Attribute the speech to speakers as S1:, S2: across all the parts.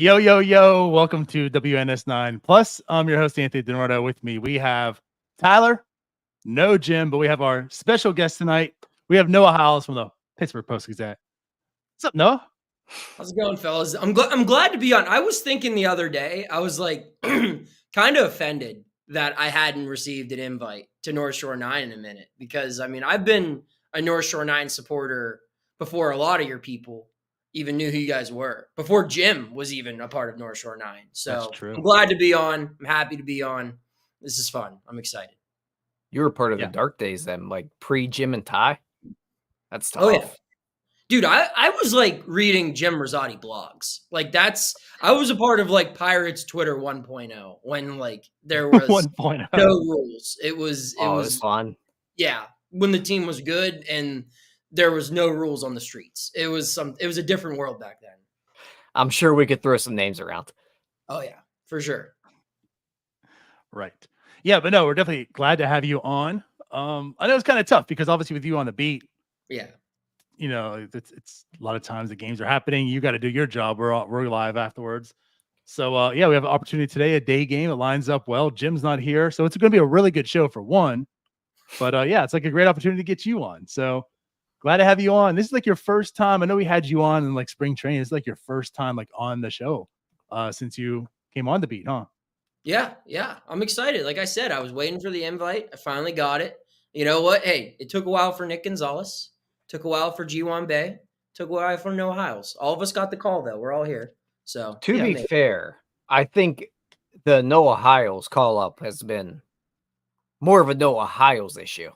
S1: Yo, yo, yo. Welcome to wNS9. Plus, I'm your host, Anthony DiNardo. With me, we have Tyler, no Jim, but we have our special guest tonight. We have Noah Hiles from the Pittsburgh Post Gazette. What's up, Noah?
S2: How's it going, fellas? I'm glad to be on. I was thinking the other day, I was like kind of offended that I hadn't received an invite to North Shore 9 in a minute because I mean, I've been a North Shore 9 supporter before a lot of your people even knew who you guys were. Before Jim was even a part of North Shore 9. So,
S1: That's true.
S2: I'm glad to be on. I'm happy to be on. This is fun. I'm excited.
S3: You were part of the dark days then, like pre-Jim and Ty? That's tough.
S2: Oh, yeah. Dude, I was like reading Jim Rosati blogs. Like I was a part of like Pirates Twitter 1.0 when like there was
S1: 1.0.
S2: no rules. It was
S3: fun.
S2: Yeah, when the team was good and there was no rules on the streets. It was a different world back then.
S3: I'm sure we could throw some names around.
S2: Oh yeah, for sure.
S1: Right. Yeah, but no, we're definitely glad to have you on. I know it's kind of tough because obviously with you on the beat,
S2: yeah,
S1: you know, it's a lot of times the games are happening. You got to do your job. We're live afterwards. So, yeah, we have an opportunity today, a day game. It lines up well. Jim's not here. So it's going to be a really good show for one. But, yeah, it's like a great opportunity to get you on. So glad to have you on. This is like your first time. I know we had you on in like spring training. It's like your first time like on the show since you came on the beat, huh?
S2: Yeah. I'm excited. Like I said, I was waiting for the invite. I finally got it. You know what? Hey, it took a while for Nick Gonzalez. Took a while for G1 Bay. Took a while for Noah Hiles. All of us got the call, though. We're all here. So
S3: to be fair, I think the Noah Hiles call up has been more of a Noah Hiles issue.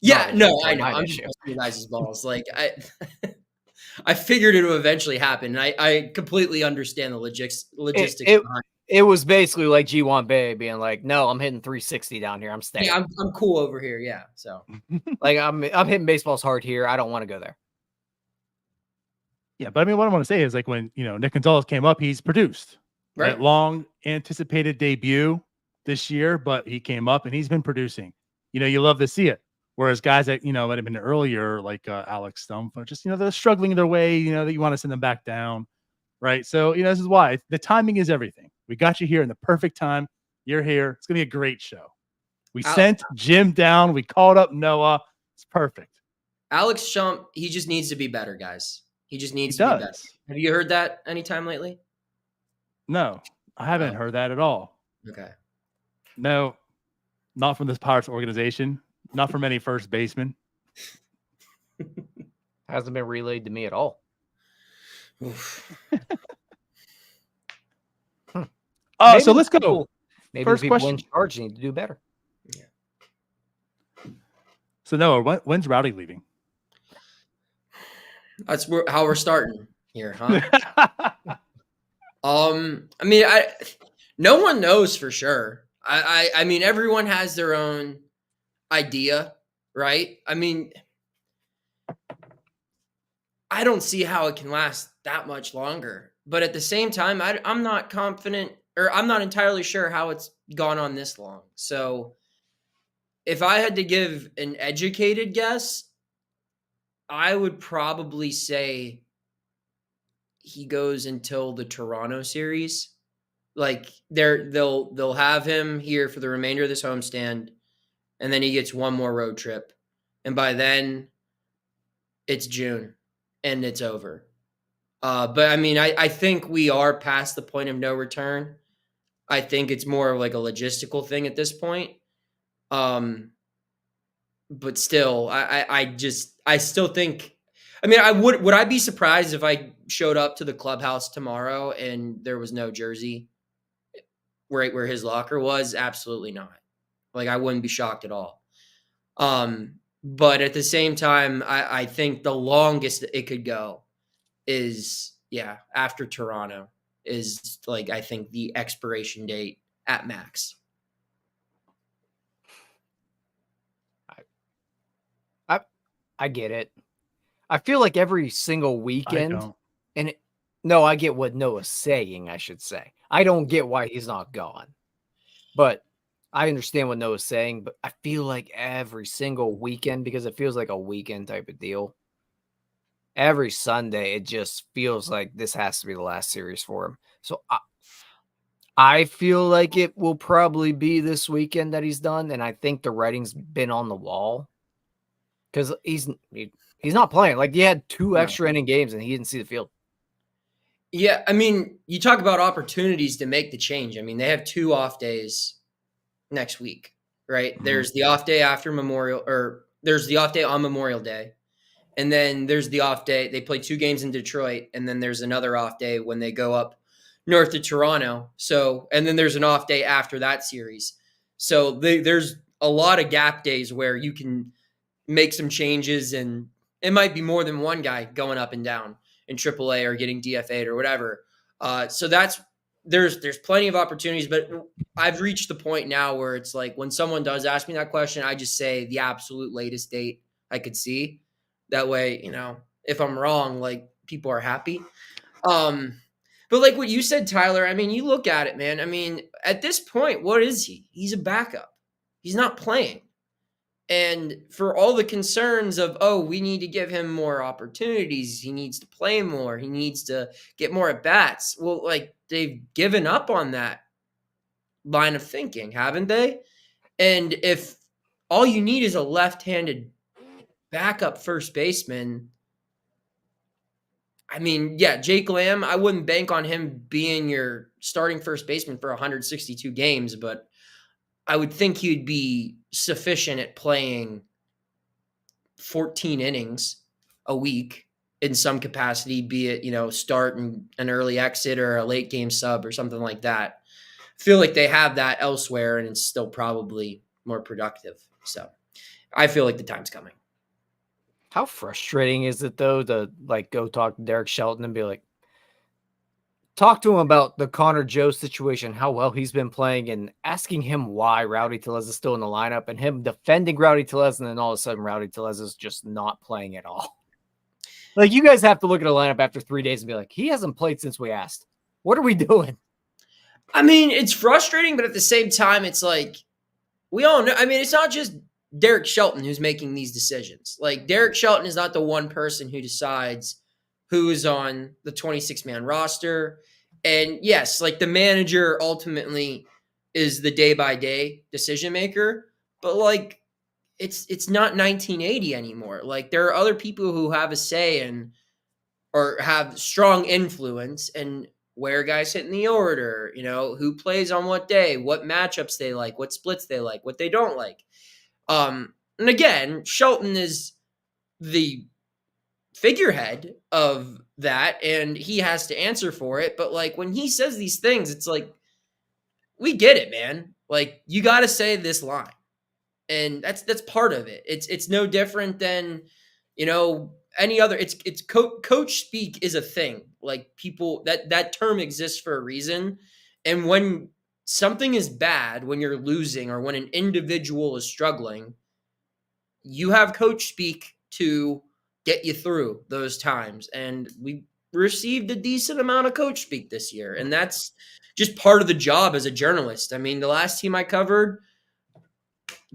S2: Yeah, no, I know. I'm just busting you guys' balls. Like I figured it would eventually happen. And I completely understand the logistics behind it.
S3: It was basically like G1 Bay being like, "No, I'm hitting 360 down here. I'm staying.
S2: Yeah, I'm cool over here." Yeah, so
S3: like I'm hitting baseballs hard here. I don't want to go there.
S1: Yeah, but I mean, what I want to say is like when Nick Gonzalez came up, he's produced
S2: right.
S1: Long anticipated debut this year, but he came up and he's been producing. You love to see it. Whereas guys that might have been earlier, like Alex Stumpf, are just they're struggling their way. That you want to send them back down, right? So this is why the timing is everything. We got you here in the perfect time. You're here. It's gonna be a great show. We sent Jim down. We called up Noah. It's perfect.
S2: Alex Stumpf, he just needs to be better, guys. He just needs to be better. Have you heard that anytime lately?
S1: No, I haven't heard that at all.
S2: Okay.
S1: No, not from this Pirates organization. Not from any first baseman.
S3: Hasn't been relayed to me at all.
S1: So let's go.
S3: Maybe first people question. In charge need to do better.
S1: Yeah. So Noah, when's Rowdy leaving?
S2: That's how we're starting here, huh? I mean, no one knows for sure. I mean, everyone has their own idea, right? I mean, I don't see how it can last that much longer. But at the same time, I'm not confident, or I'm not entirely sure how it's gone on this long. So if I had to give an educated guess, I would probably say he goes until the Toronto series. Like they'll have him here for the remainder of this homestand, and then he gets one more road trip. And by then it's June and it's over. But I mean, I think we are past the point of no return. I think it's more of like a logistical thing at this point. But still, I still think, I mean, would I be surprised if I showed up to the clubhouse tomorrow and there was no jersey right where his locker was? Absolutely not. Like, I wouldn't be shocked at all. But at the same time, I think the longest it could go is, after Toronto is like, I think the expiration date at max.
S3: I get it. I feel like every single weekend, I get what Noah's saying, I should say. I don't get why he's not gone. But I understand what Noah's saying, but I feel like every single weekend, because it feels like a weekend type of deal. every Sunday, it just feels like this has to be the last series for him. So I feel like it will probably be this weekend that he's done, and I think the writing's been on the wall because he's not playing. Like, he had 2 extra inning games, and he didn't see the field.
S2: Yeah, I mean, you talk about opportunities to make the change. I mean, they have 2 off days next week, right? Mm-hmm. There's the off day after Memorial, or there's the off day on Memorial Day. And then there's the off day. They play 2 games in Detroit, and then there's another off day when they go up north to Toronto. So, and then there's an off day after that series. So there's a lot of gap days where you can make some changes, and it might be more than one guy going up and down in AAA or getting DFA'd or whatever. So there's plenty of opportunities, but I've reached the point now where it's like when someone does ask me that question, I just say the absolute latest date I could see. That way, you know, if I'm wrong, like, people are happy. But like what you said, Tyler, I mean, you look at it, man. I mean, at this point, what is he? He's a backup. He's not playing. And for all the concerns of, oh, we need to give him more opportunities, he needs to play more, he needs to get more at bats. Well, like, they've given up on that line of thinking, haven't they? And if all you need is a left-handed backup first baseman, I mean, yeah, Jake Lamb, I wouldn't bank on him being your starting first baseman for 162 games, but I would think he'd be sufficient at playing 14 innings a week in some capacity, be it, you know, start and an early exit or a late game sub or something like that. I feel like they have that elsewhere, and it's still probably more productive. So I feel like the time's coming.
S3: How frustrating is it, though, to like go talk to Derek Shelton and be like, talk to him about the Connor Joe situation, how well he's been playing, and asking him why Rowdy Tellez is still in the lineup, and him defending Rowdy Tellez, and then all of a sudden Rowdy Tellez is just not playing at all. Like, you guys have to look at a lineup after 3 days and be like, he hasn't played since we asked. What are we doing?
S2: I mean, it's frustrating, but at the same time, it's like, we all know. I mean, it's not just Derek Shelton who's making these decisions. Like, Derek Shelton is not the one person who decides who is on the 26-man roster. And yes, like, the manager ultimately is the day-by-day decision maker, but like, it's not 1980 anymore. Like, there are other people who have a say and or have strong influence and where guys hit in the order, you know, who plays on what day, what matchups they like, what splits they like, what they don't like. And again, Shelton is the figurehead of that, and he has to answer for it. But like, when he says these things, it's like, we get it, man. Like, you got to say this line, and that's part of it. It's no different than, you know, any other. It's coach speak is a thing. Like, people, that term exists for a reason. And when something is bad, when you're losing or when an individual is struggling, you have coach speak to get you through those times. And we received a decent amount of coach speak this year. And that's just part of the job as a journalist. I mean, the last team I covered,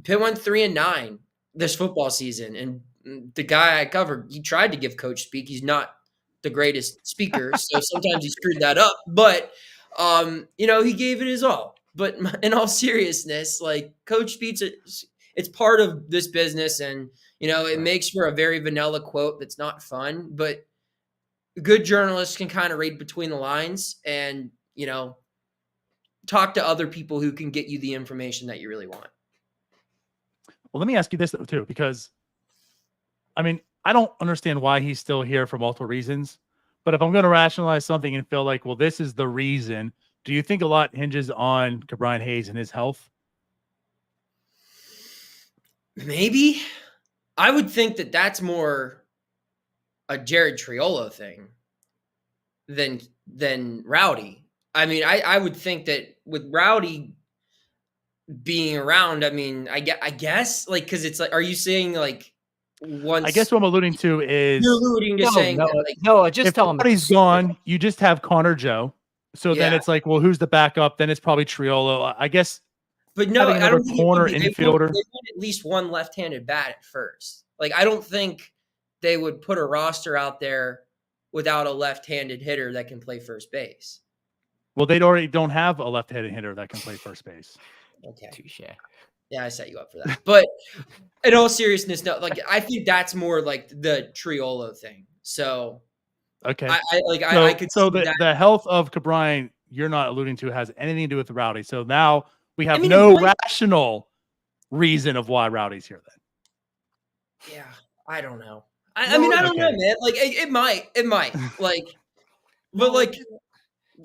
S2: Pitt went 3-9 this football season. And the guy I covered, he tried to give coach speak. He's not the greatest speaker, so sometimes he screwed that up. But, you know, he gave it his all. But in all seriousness, like, coach speaks, it's part of this business. And, you know, it makes for a very vanilla quote that's not fun. But good journalists can kind of read between the lines and, you know, talk to other people who can get you the information that you really want.
S1: Well, let me ask you this, though, too, because, I mean, I don't understand why he's still here for multiple reasons. But if I'm going to rationalize something and feel like, well, this is the reason, do you think a lot hinges on Brian Hayes and his health?
S2: Maybe. I would think that that's more a Jared Triolo thing than Rowdy. I mean, I would think that with Rowdy being around, I mean, I guess, like, because it's like, are you saying, like, once?
S1: I guess what I'm alluding to is
S2: you're alluding to saying that, like,
S3: no, just
S1: if
S3: tell him
S1: he's gone, you just have Connor Joe. So then it's like, well, who's the backup? Then it's probably Triolo, I guess.
S2: But no, I don't think
S1: corner infielder.
S2: They want at least one left-handed bat at first. Like, I don't think they would put a roster out there without a left-handed hitter that can play first base.
S1: Well, they already don't have a left-handed hitter that can play first base.
S2: Okay.
S3: Touche.
S2: Yeah, I set you up for that. But in all seriousness, no, like I think that's more like the Triolo thing. So
S1: okay,
S2: I could
S1: so
S2: see
S1: the health of Cabrine you're not alluding to has anything to do with Rowdy. So now we have rational reason of why Rowdy's here. Then
S2: yeah, I don't know. I mean, I don't know, man. Like it might like, but like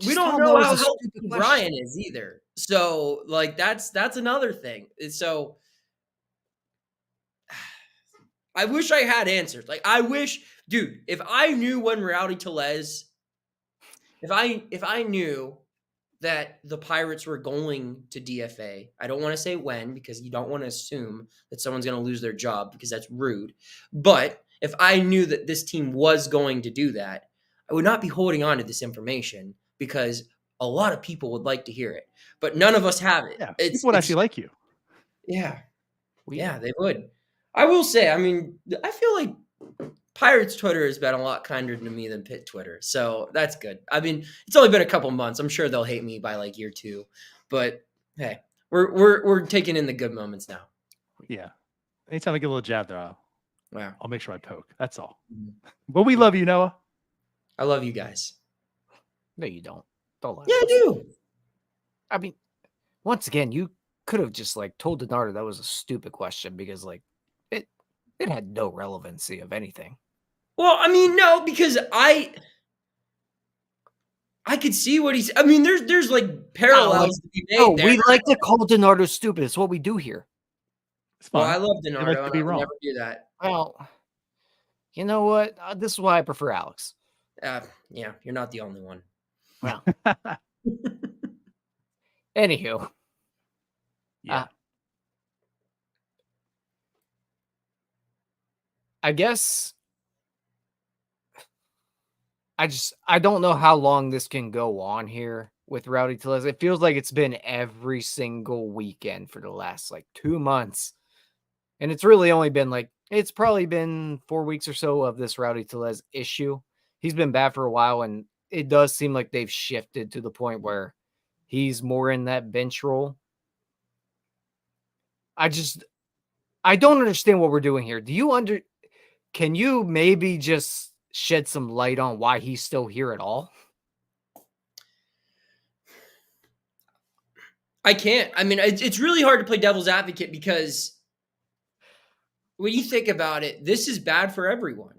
S2: we don't know how healthy Brian is either. So like that's another thing. So I wish I had answers. Like I wish, dude, if I knew when Rowdy Tellez, if I knew that the Pirates were going to DFA, I don't want to say when because you don't want to assume that someone's going to lose their job because that's rude. But if I knew that this team was going to do that, I would not be holding on to this information because a lot of people would like to hear it, but none of us have it.
S1: Yeah, people would actually like you.
S2: Yeah. Yeah, they would. I will say, I mean, I feel like Pirates Twitter has been a lot kinder to me than Pitt Twitter. So that's good. I mean, it's only been a couple months. I'm sure they'll hate me by like year 2, but hey, we're taking in the good moments now.
S1: Yeah. Anytime I get a little jab there, I'll make sure I poke. That's all.
S2: Mm-hmm.
S1: But we love you, Noah.
S2: I love you guys.
S3: No, you don't. Don't lie.
S2: Yeah, I do.
S3: I mean, once again, you could have just like told DiNardo that was a stupid question because like it had no relevancy of anything.
S2: Well, I mean, no, because I could see what he's. I mean, there's like parallels to be made.
S3: No,
S2: there.
S3: we like to call DiNardo stupid. It's what we do here.
S1: It's fine.
S2: Well, I love DiNardo.
S1: Like to be wrong.
S2: Never do that.
S3: Well, you know what? This is why I prefer Alex.
S2: Yeah, you're not the only one.
S3: Well, anywho,
S1: yeah.
S3: I guess I don't know how long this can go on here with Rowdy Tellez. It feels like it's been every single weekend for the last like 2 months. And it's really only been like, it's probably been 4 weeks or so of this Rowdy Tellez issue. He's been bad for a while, and it does seem like they've shifted to the point where he's more in that bench role. I don't understand what we're doing here. Can you maybe just shed some light on why he's still here at all?
S2: I can't. I mean, it's really hard to play devil's advocate because when you think about it, this is bad for everyone.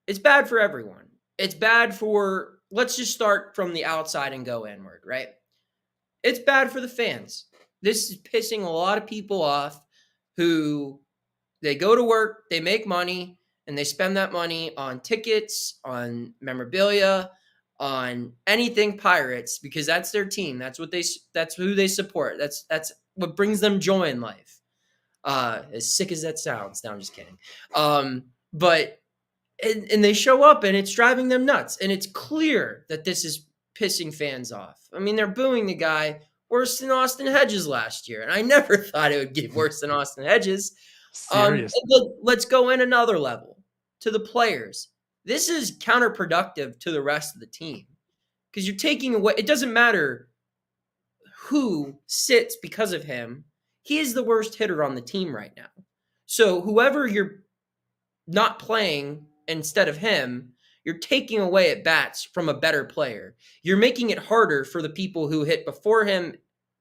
S2: It's bad for everyone. It's bad for, let's just start from the outside and go inward, right? It's bad for the fans. This is pissing a lot of people off who they go to work, they make money, and they spend that money on tickets, on memorabilia, on anything Pirates because that's their team. That's who they support. That's what brings them joy in life. As sick as that sounds. No, I'm just kidding. But they show up and it's driving them nuts. And it's clear that this is pissing fans off. I mean, they're booing the guy worse than Austin Hedges last year. And I never thought it would get worse than Austin Hedges. Let's go in another level to the players. This is counterproductive to the rest of the team because you're taking away. It doesn't matter who sits because of him. He is the worst hitter on the team right now. So whoever you're not playing instead of him, you're taking away at bats from a better player. You're making it harder for the people who hit before him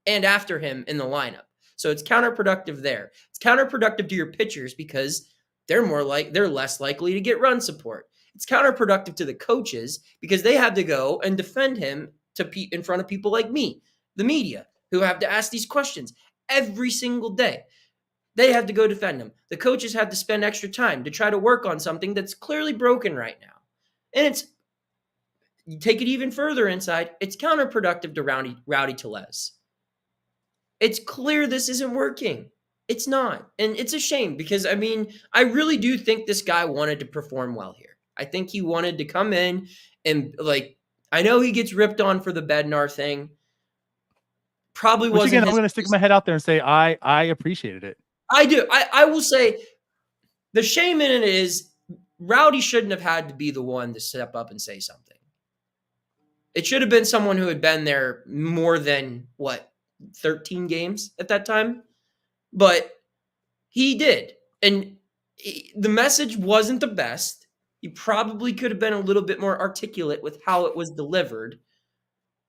S2: and after him in the lineup. So it's counterproductive there. It's counterproductive to your pitchers because they're less likely to get run support. It's counterproductive to the coaches because they have to go and defend him in front of people like me, the media, who have to ask these questions every single day. They have to go defend him. The coaches have to spend extra time to try to work on something that's clearly broken right now. And you take it even further inside, it's counterproductive to Rowdy Tellez. It's clear this isn't working. It's not. And it's a shame because, I mean, I really do think this guy wanted to perform well here. I think he wanted to come in and, like, I know he gets ripped on for the Bednar thing. Probably wasn't.
S1: Again, I'm going to stick my head out there and say I appreciated it.
S2: I do. I will say the shame in it is Rowdy shouldn't have had to be the one to step up and say something. It should have been someone who had been there more than, 13 games at that time? But he did. And the message wasn't the best. He probably could have been a little bit more articulate with how it was delivered.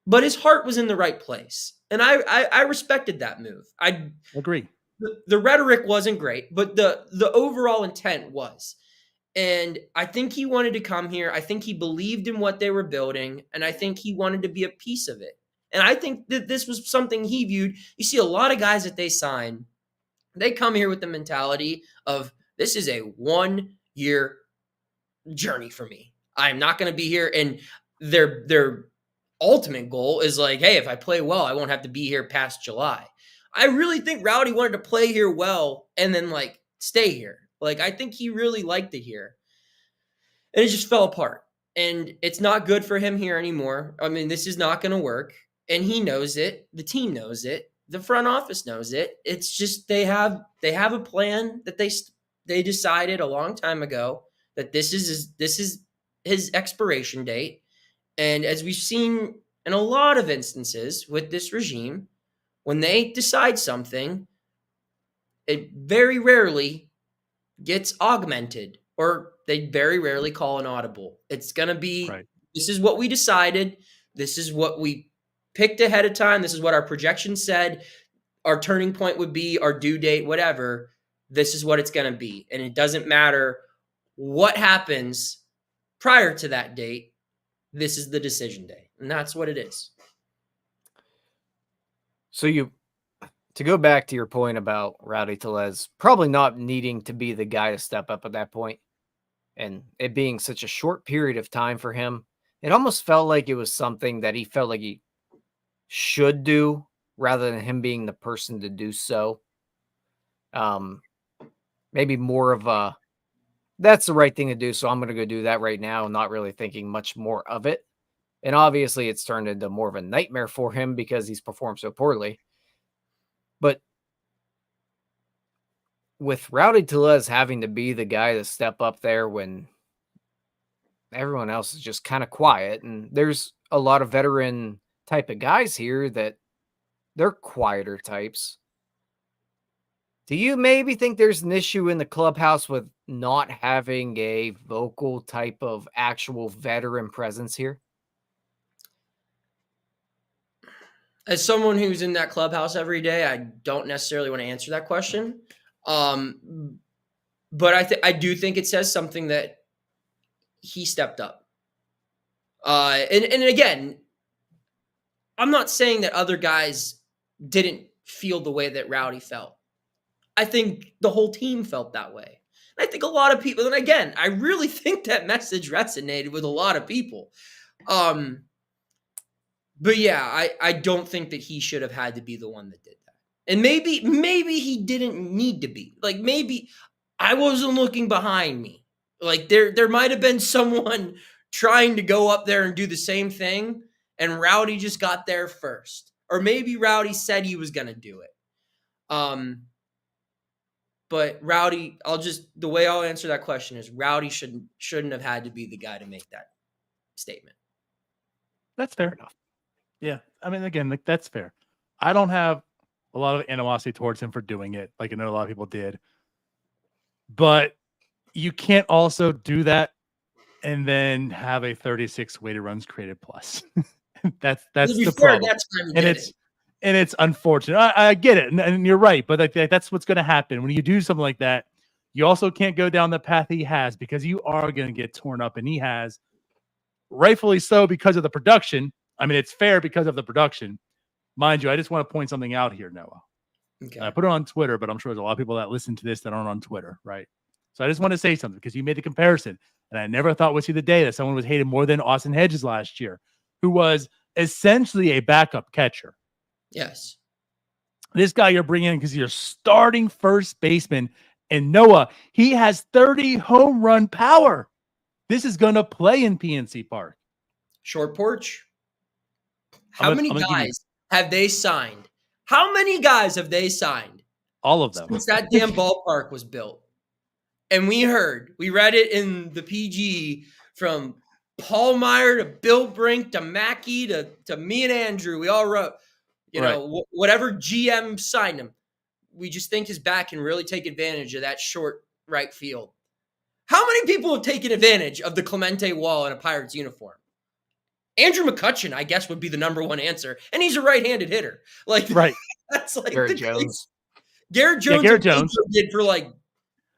S2: But his heart was in the right place. And I respected that move. I
S1: agree.
S2: The rhetoric wasn't great, but the overall intent was. And I think he wanted to come here. I think he believed in what they were building, and I think he wanted to be a piece of it. And I think that this was something he viewed. You see a lot of guys that they sign, they come here with the mentality of, this is a 1-year journey for me. I'm not going to be here. And their ultimate goal is like, hey, if I play well, I won't have to be here past July. I really think Rowdy wanted to play here well and then stay here. I think he really liked it here. And it just fell apart. And it's not good for him here anymore. I mean, this is not going to work. And he knows it. The team knows it. The front office knows it. It's just they have a plan that they decided a long time ago that this is his expiration date. And as we've seen in a lot of instances with this regime, when they decide something, it very rarely gets augmented, or they very rarely call an audible. It's going to be, right. This is what we decided. This is what we picked ahead of time. This is what our projection said our turning point would be, our due date, whatever. This is what it's going to be. And it doesn't matter what happens prior to that date. This is the decision day. And that's what it is.
S3: So to go back to your point about Rowdy Tellez probably not needing to be the guy to step up at that point, and it being such a short period of time for him, it almost felt like it was something that he felt like he should do rather than him being the person to do so. Maybe more of a, that's the right thing to do, so I'm going to go do that right now, not really thinking much more of it. And obviously it's turned into more of a nightmare for him because he's performed so poorly. But with Rowdy Tellez having to be the guy to step up there when everyone else is just kind of quiet, and there's a lot of veteran type of guys here that they're quieter types. Do you maybe think there's an issue in the clubhouse with not having a vocal type of actual veteran presence here?
S2: As someone who's in that clubhouse every day, I don't necessarily want to answer that question. But I do think it says something that he stepped up. And again, I'm not saying that other guys didn't feel the way that Rowdy felt. I think the whole team felt that way. And I think a lot of people, and again, I really think that message resonated with a lot of people. But yeah, I don't think that he should have had to be the one that did that. And maybe he didn't need to be. Maybe I wasn't looking behind me. There might have been someone trying to go up there and do the same thing, and Rowdy just got there first. Or maybe Rowdy said he was going to do it. But Rowdy, the way I'll answer that question is Rowdy shouldn't have had to be the guy to make that statement.
S1: That's fair enough. Yeah. I mean, again, that's fair. I don't have a lot of animosity towards him for doing it, like I know a lot of people did. But you can't also do that and then have a 36 weighted runs created plus. that's the problem. And it's unfortunate. I get it, and you're right. But that's what's going to happen when you do something like that. You also can't go down the path he has, because you are going to get torn up, and he has, rightfully so, because of the production. I mean, it's fair because of the production. Mind you, I just want to point something out here, Noah. Okay. I put it on Twitter, but I'm sure there's a lot of people that listen to this that aren't on Twitter, right? So I just want to say something, because you made the comparison, and I never thought we'd see the day that someone was hated more than Austin Hedges last year, who was essentially a backup catcher.
S2: Yes.
S1: This guy you're bringing in because you're starting first baseman, and Noah, he has 30 home run power. This is going to play in PNC Park.
S2: Short porch. How many guys have they signed? How many guys have they signed?
S1: All of them.
S2: Since that damn ballpark was built. And we read it in the PG from Paul Meyer to Bill Brink to Mackey to me and Andrew. We all wrote, whatever GM signed him. We just think his back can really take advantage of that short right field. How many people have taken advantage of the Clemente Wall in a Pirates uniform? Andrew McCutcheon, I guess, would be the number one answer. And he's a right-handed hitter. Like,
S1: right.
S2: That's like
S3: Garrett Jones.
S2: Garrett Jones.
S1: Garrett Jones
S2: did for like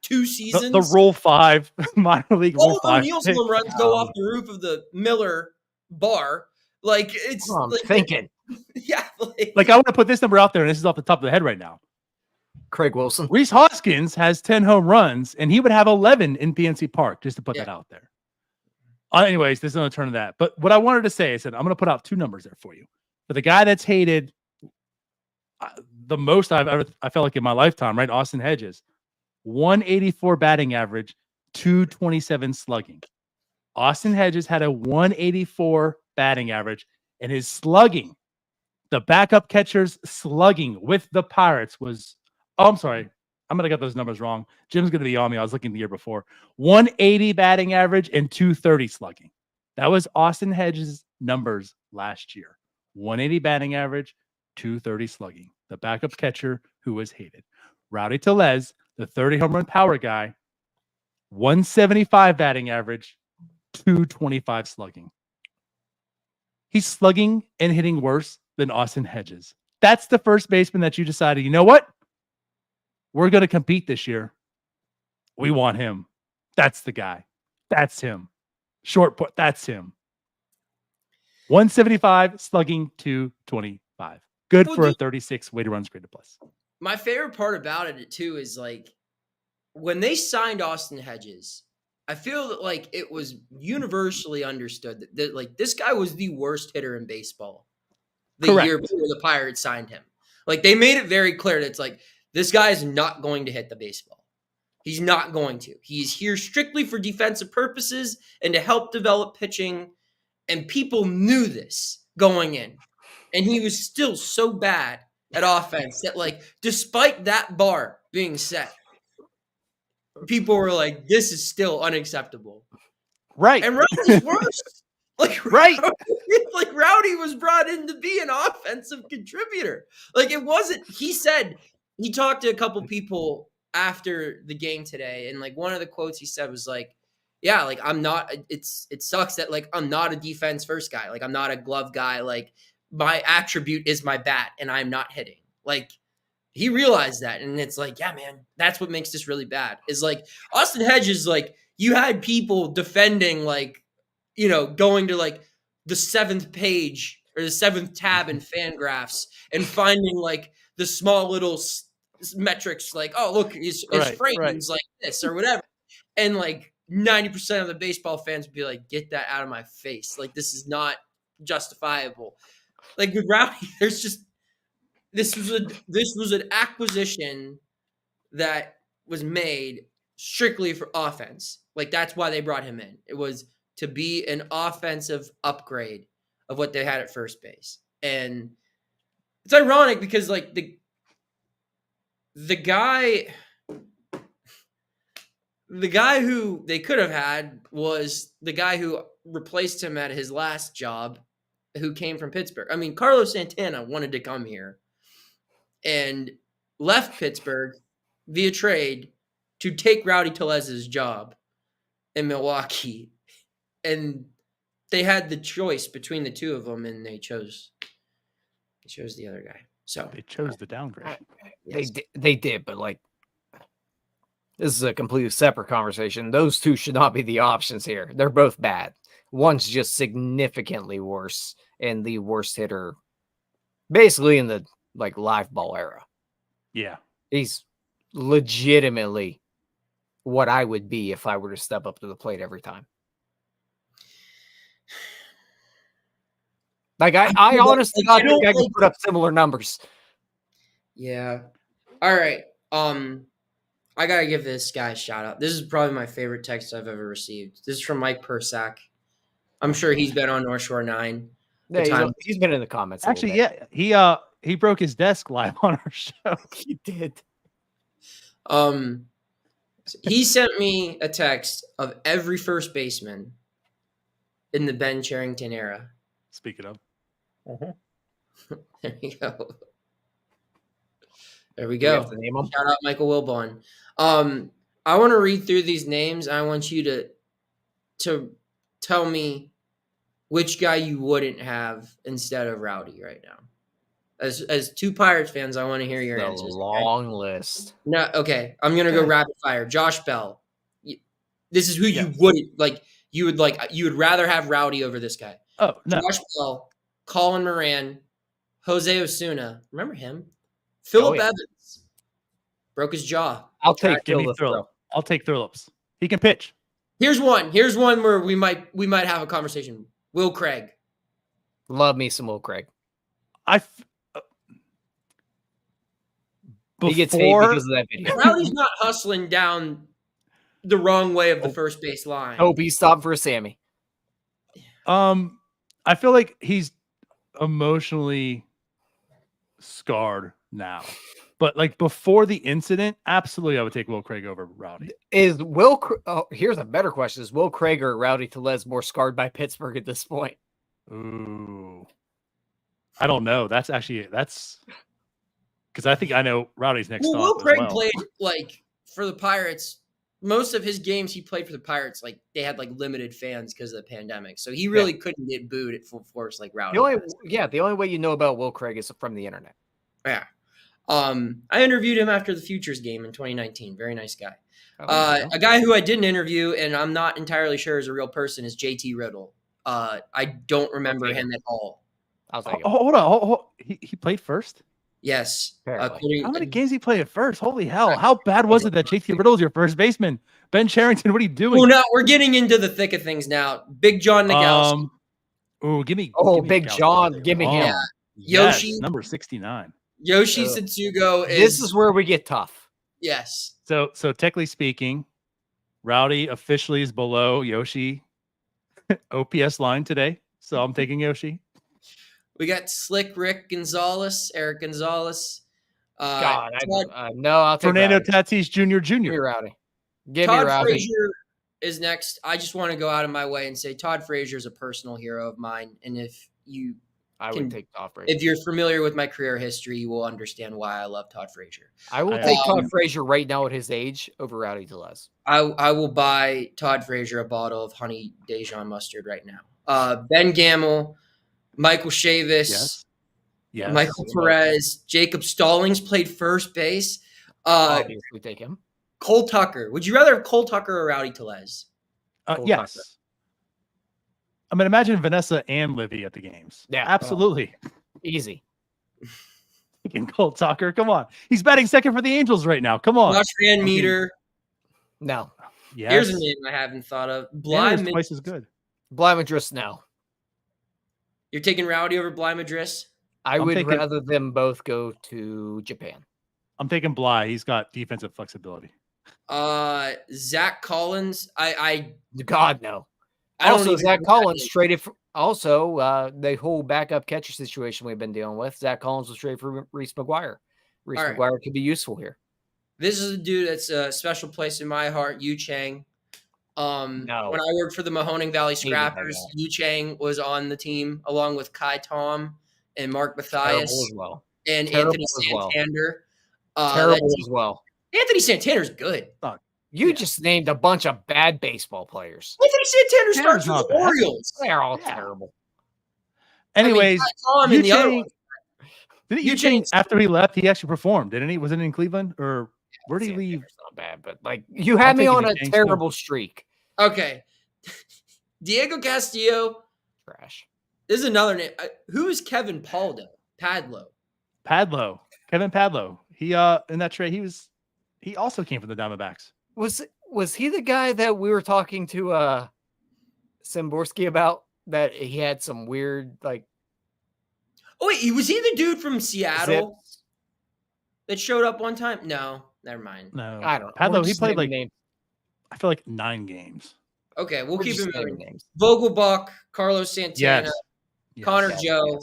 S2: 2 seasons.
S1: The Rule 5 minor league Rule 5.
S2: Nielsen runs go off the roof of the Miller bar. Like it's
S3: thinking.
S2: Yeah.
S1: Like I want to put this number out there, and this is off the top of the head right now.
S3: Craig Wilson.
S1: Reese Hoskins has 10 home runs, and he would have 11 in PNC Park, just to put that out there. Anyways, this is going to turn to that. But what I wanted to say is that I'm going to put out 2 numbers there for you. For the guy that's hated the most I felt like in my lifetime, right? Austin Hedges, 184 batting average, 227 slugging. Austin Hedges had a 184 batting average, and his slugging, the backup catcher's slugging with the Pirates was, I'm sorry. I'm going to get those numbers wrong. Jim's going to be on me. I was looking the year before. 180 batting average and 230 slugging. That was Austin Hedges' numbers last year. 180 batting average, 230 slugging. The backup catcher who was hated. Rowdy Tellez, the 30 home run power guy, 175 batting average, 225 slugging. He's slugging and hitting worse than Austin Hedges. That's the first baseman that you decided, you know what? We're going to compete this year. We want him. That's the guy. That's him. Short put. That's him. 175 slugging, 225. Good for a 36 weighted runs created plus.
S2: My favorite part about it too is like when they signed Austin Hedges, I feel that like it was universally understood that like this guy was the worst hitter in baseball the year before the Pirates signed him. Like they made it very clear that it's like, this guy is not going to hit the baseball. He's not going to. He's here strictly for defensive purposes and to help develop pitching. And people knew this going in. And he was still so bad at offense that, like, despite that bar being set, people were like, this is still unacceptable.
S1: Right.
S2: And Rowdy's worse. Like,
S1: right.
S2: Like, Rowdy was brought in to be an offensive contributor. Like, it wasn't, he talked to a couple people after the game today, and like one of the quotes he said was like, yeah, like I'm not, it sucks that like I'm not a defense first guy. Like I'm not a glove guy. Like my attribute is my bat and I'm not hitting. Like he realized that. And it's like, yeah, man, that's what makes this really bad is like Austin Hedges. Like you had people defending, like, you know, going to like the 7th page or the 7th tab in Fangraphs and finding like the small little metrics like, oh, look, his framing's like this or whatever. And like 90% of the baseball fans would be like, get that out of my face. Like, this is not justifiable. Like with Rowdy, there's just, this was an acquisition that was made strictly for offense. Like that's why they brought him in. It was to be an offensive upgrade of what they had at first base. And it's ironic because like the guy who they could have had was the guy who replaced him at his last job, who came from Pittsburgh. I mean, Carlos Santana wanted to come here and left Pittsburgh via trade to take Rowdy Tellez's job in Milwaukee. And they had the choice between the two of them, and they chose the other guy. So
S1: they chose the downgrade.
S3: Yes. They did, but like this is a completely separate conversation. Those two should not be the options here. They're both bad. One's just significantly worse and the worst hitter basically in the like live ball era.
S1: Yeah.
S3: He's legitimately what I would be if I were to step up to the plate every time. Like I honestly think I could put up similar numbers.
S2: Yeah. All right. I gotta give this guy a shout out. This is probably my favorite text I've ever received. This is from Mike Persak. I'm sure he's been on North Shore 9.
S3: Yeah, he's been in the comments.
S1: Actually, he broke his desk live on our show.
S3: He did.
S2: He sent me a text of every first baseman in the Ben Cherington era.
S1: Speaking of.
S2: There you go. There we
S3: Do we
S2: go.
S3: have to name 'em?
S2: Shout out Michael Wilbon. I want to read through these names. I want you to tell me which guy you wouldn't have instead of Rowdy right now. As two Pirates fans, I want to hear your
S3: The
S2: answers.
S3: long list.
S2: No, okay. I'm gonna go rapid fire. Josh Bell. This is who you wouldn't like. You would rather have Rowdy over this guy.
S1: Oh no.
S2: Josh Bell, Colin Moran, Jose Osuna. Remember him? Phillip Evans broke his jaw.
S3: I'll take
S1: Phillip. I'll take Phillips. He can pitch.
S2: Here's one where we might have a conversation. Will Craig.
S3: Love me some Will Craig. He gets hate because of that video.
S2: Rowdy's not hustling down the wrong way of the first base line.
S3: Hope he's stopping for a Sammy.
S1: I feel like he's emotionally scarred now. But like before the incident, absolutely I would take Will Craig over Rowdy.
S3: Here's a better question. Is Will Craig or Rowdy Tellez more scarred by Pittsburgh at this point?
S1: Ooh. I don't know. That's because I think I know Rowdy's next stop.
S2: Will Craig played like for the Pirates. Most of his games he played for the Pirates, like they had like limited fans because of the pandemic. So he really couldn't get booed at full force like Rowdy.
S3: The only way you know about Will Craig is from the internet.
S2: Yeah. I interviewed him after the Futures game in 2019. Very nice guy. A guy who I didn't interview and I'm not entirely sure is a real person is JT Riddle. I don't remember him at all.
S1: Hold on. He played first?
S2: Yes.
S1: How many games he played at first? Holy hell. How bad was it that JT Riddle was your first baseman? Ben Cherington, what are you doing?
S2: Well, now we're getting into the thick of things now. Big John Nagowski.
S1: Give me
S3: Big John. Give me him.
S1: Yes, Yoshi. Number 69.
S2: Yoshi Satsugo is...
S3: This is where we get tough.
S2: Yes.
S1: So technically speaking, Rowdy officially is below Yoshi OPS line today. So I'm taking Yoshi.
S2: We got Slick Rick Gonzalez, Eric Gonzalez.
S3: I'll take
S1: Fernando
S3: Rowdy.
S1: Tatis Jr.
S3: Give me Rowdy.
S2: Todd Frazier is next. I just want to go out of my way and say Todd Frazier is a personal hero of mine. And
S3: I would take Todd Frazier.
S2: If you're familiar with my career history, you will understand why I love Todd Frazier.
S3: I will take Todd Frazier right now at his age over Rowdy Tellez.
S2: I will buy Todd Frazier a bottle of Honey Dijon mustard right now. Ben Gamble, Michael Chavis, Michael Perez, Jacob Stallings played first base.
S3: Obviously, take him.
S2: Cole Tucker. Would you rather have Cole Tucker or Rowdy Tellez?
S1: Yes. Tucker. I mean, imagine Vanessa and Livy at the games.
S3: Yeah,
S1: absolutely.
S3: Easy.
S1: Cole Tucker, come on. He's batting second for the Angels right now. Come on.
S2: Josh Van Meter.
S3: No.
S1: Yes.
S2: Here's a name I haven't thought of. Bly
S1: twice as good.
S3: Bly Madris, no.
S2: You're taking Rowdy over Bly Madris?
S3: I would rather them both go to Japan. I'm
S1: taking Bly. He's got defensive flexibility.
S2: Zach Collins.
S3: God, no. Also, Zach Collins traded for. Also, the whole backup catcher situation we've been dealing with. Zach Collins was traded for Reese McGuire. McGuire could be useful here.
S2: This is a dude that's a special place in my heart. Yu Chang. When I worked for the Mahoning Valley Scrappers, Yu Chang was on the team along with Kai Tom and Mark Mathias and Anthony Santander.
S3: Terrible as well.
S2: Anthony Santander's good.
S3: You just named a bunch of bad baseball players.
S2: Anthony Santander starts with the Orioles.
S3: They're all terrible.
S1: Anyways, didn't Yu Chang after he left, he actually performed, didn't he? Wasn't it in Cleveland or where did he leave?
S3: It's not bad, but like you had me on a terrible streak.
S2: Okay. Diego Castillo.
S3: Trash.
S2: This is another name. Who is Kevin Padlo?
S1: Kevin Padlo. He in that trade, he also came from the Diamondbacks.
S3: Was he the guy that we were talking to Szymborski about that he had some weird like
S2: Oh wait, was he the dude from Seattle that showed up one time? No, never mind.
S1: No.
S3: I don't know.
S1: Padlo, he played like I feel like 9 games.
S2: Okay, we'll keep him moving. Vogelbach, Carlos Santana, Connor Joe,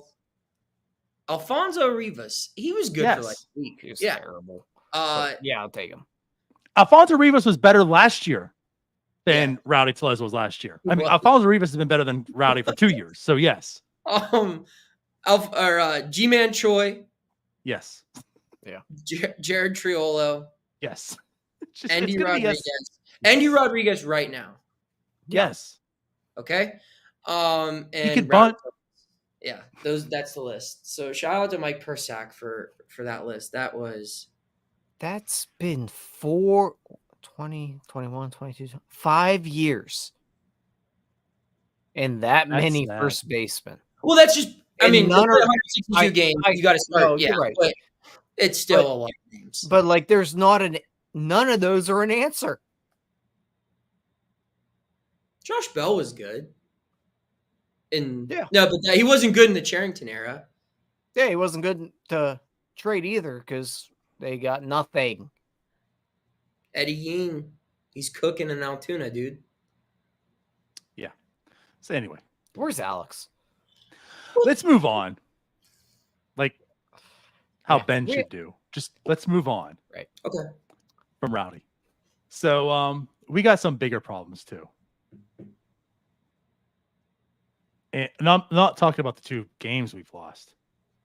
S2: Alfonso Rivas. He was good for like a week.
S3: He was terrible. Yeah, I'll take him.
S1: Alfonso Rivas was better last year than Rowdy Tellez was last year. I mean, Alfonso Rivas has been better than Rowdy for 2 years. So yes.
S2: G-Man Choi.
S1: Yes.
S3: Yeah.
S2: Jared Triolo.
S1: Yes.
S2: Andy Rodriguez. Yes. Andy Rodriguez right now.
S1: Yes.
S2: Okay. And
S1: he could bunt.
S2: Yeah, that's the list. So shout out to Mike Persak for that list. That's
S3: been 20, 21, 22, 5 years. And that's many sad. First basemen.
S2: Well, that's just I mean, 162 games. You got to start. Yeah, right. But it's still a lot of games.
S3: But like, there's none of those are an answer.
S2: Josh Bell was good. No, but he wasn't good in the Cherington era.
S3: Yeah, he wasn't good to trade either because they got nothing.
S2: Eddie Yeen, he's cooking in Altoona, dude.
S1: Yeah. So anyway,
S3: where's Alex?
S1: Let's move on. Like how Ben should do. Just let's move on.
S3: Right.
S2: Okay.
S1: From Rowdy. So we got some bigger problems too. And I'm not talking about the 2 games we've lost.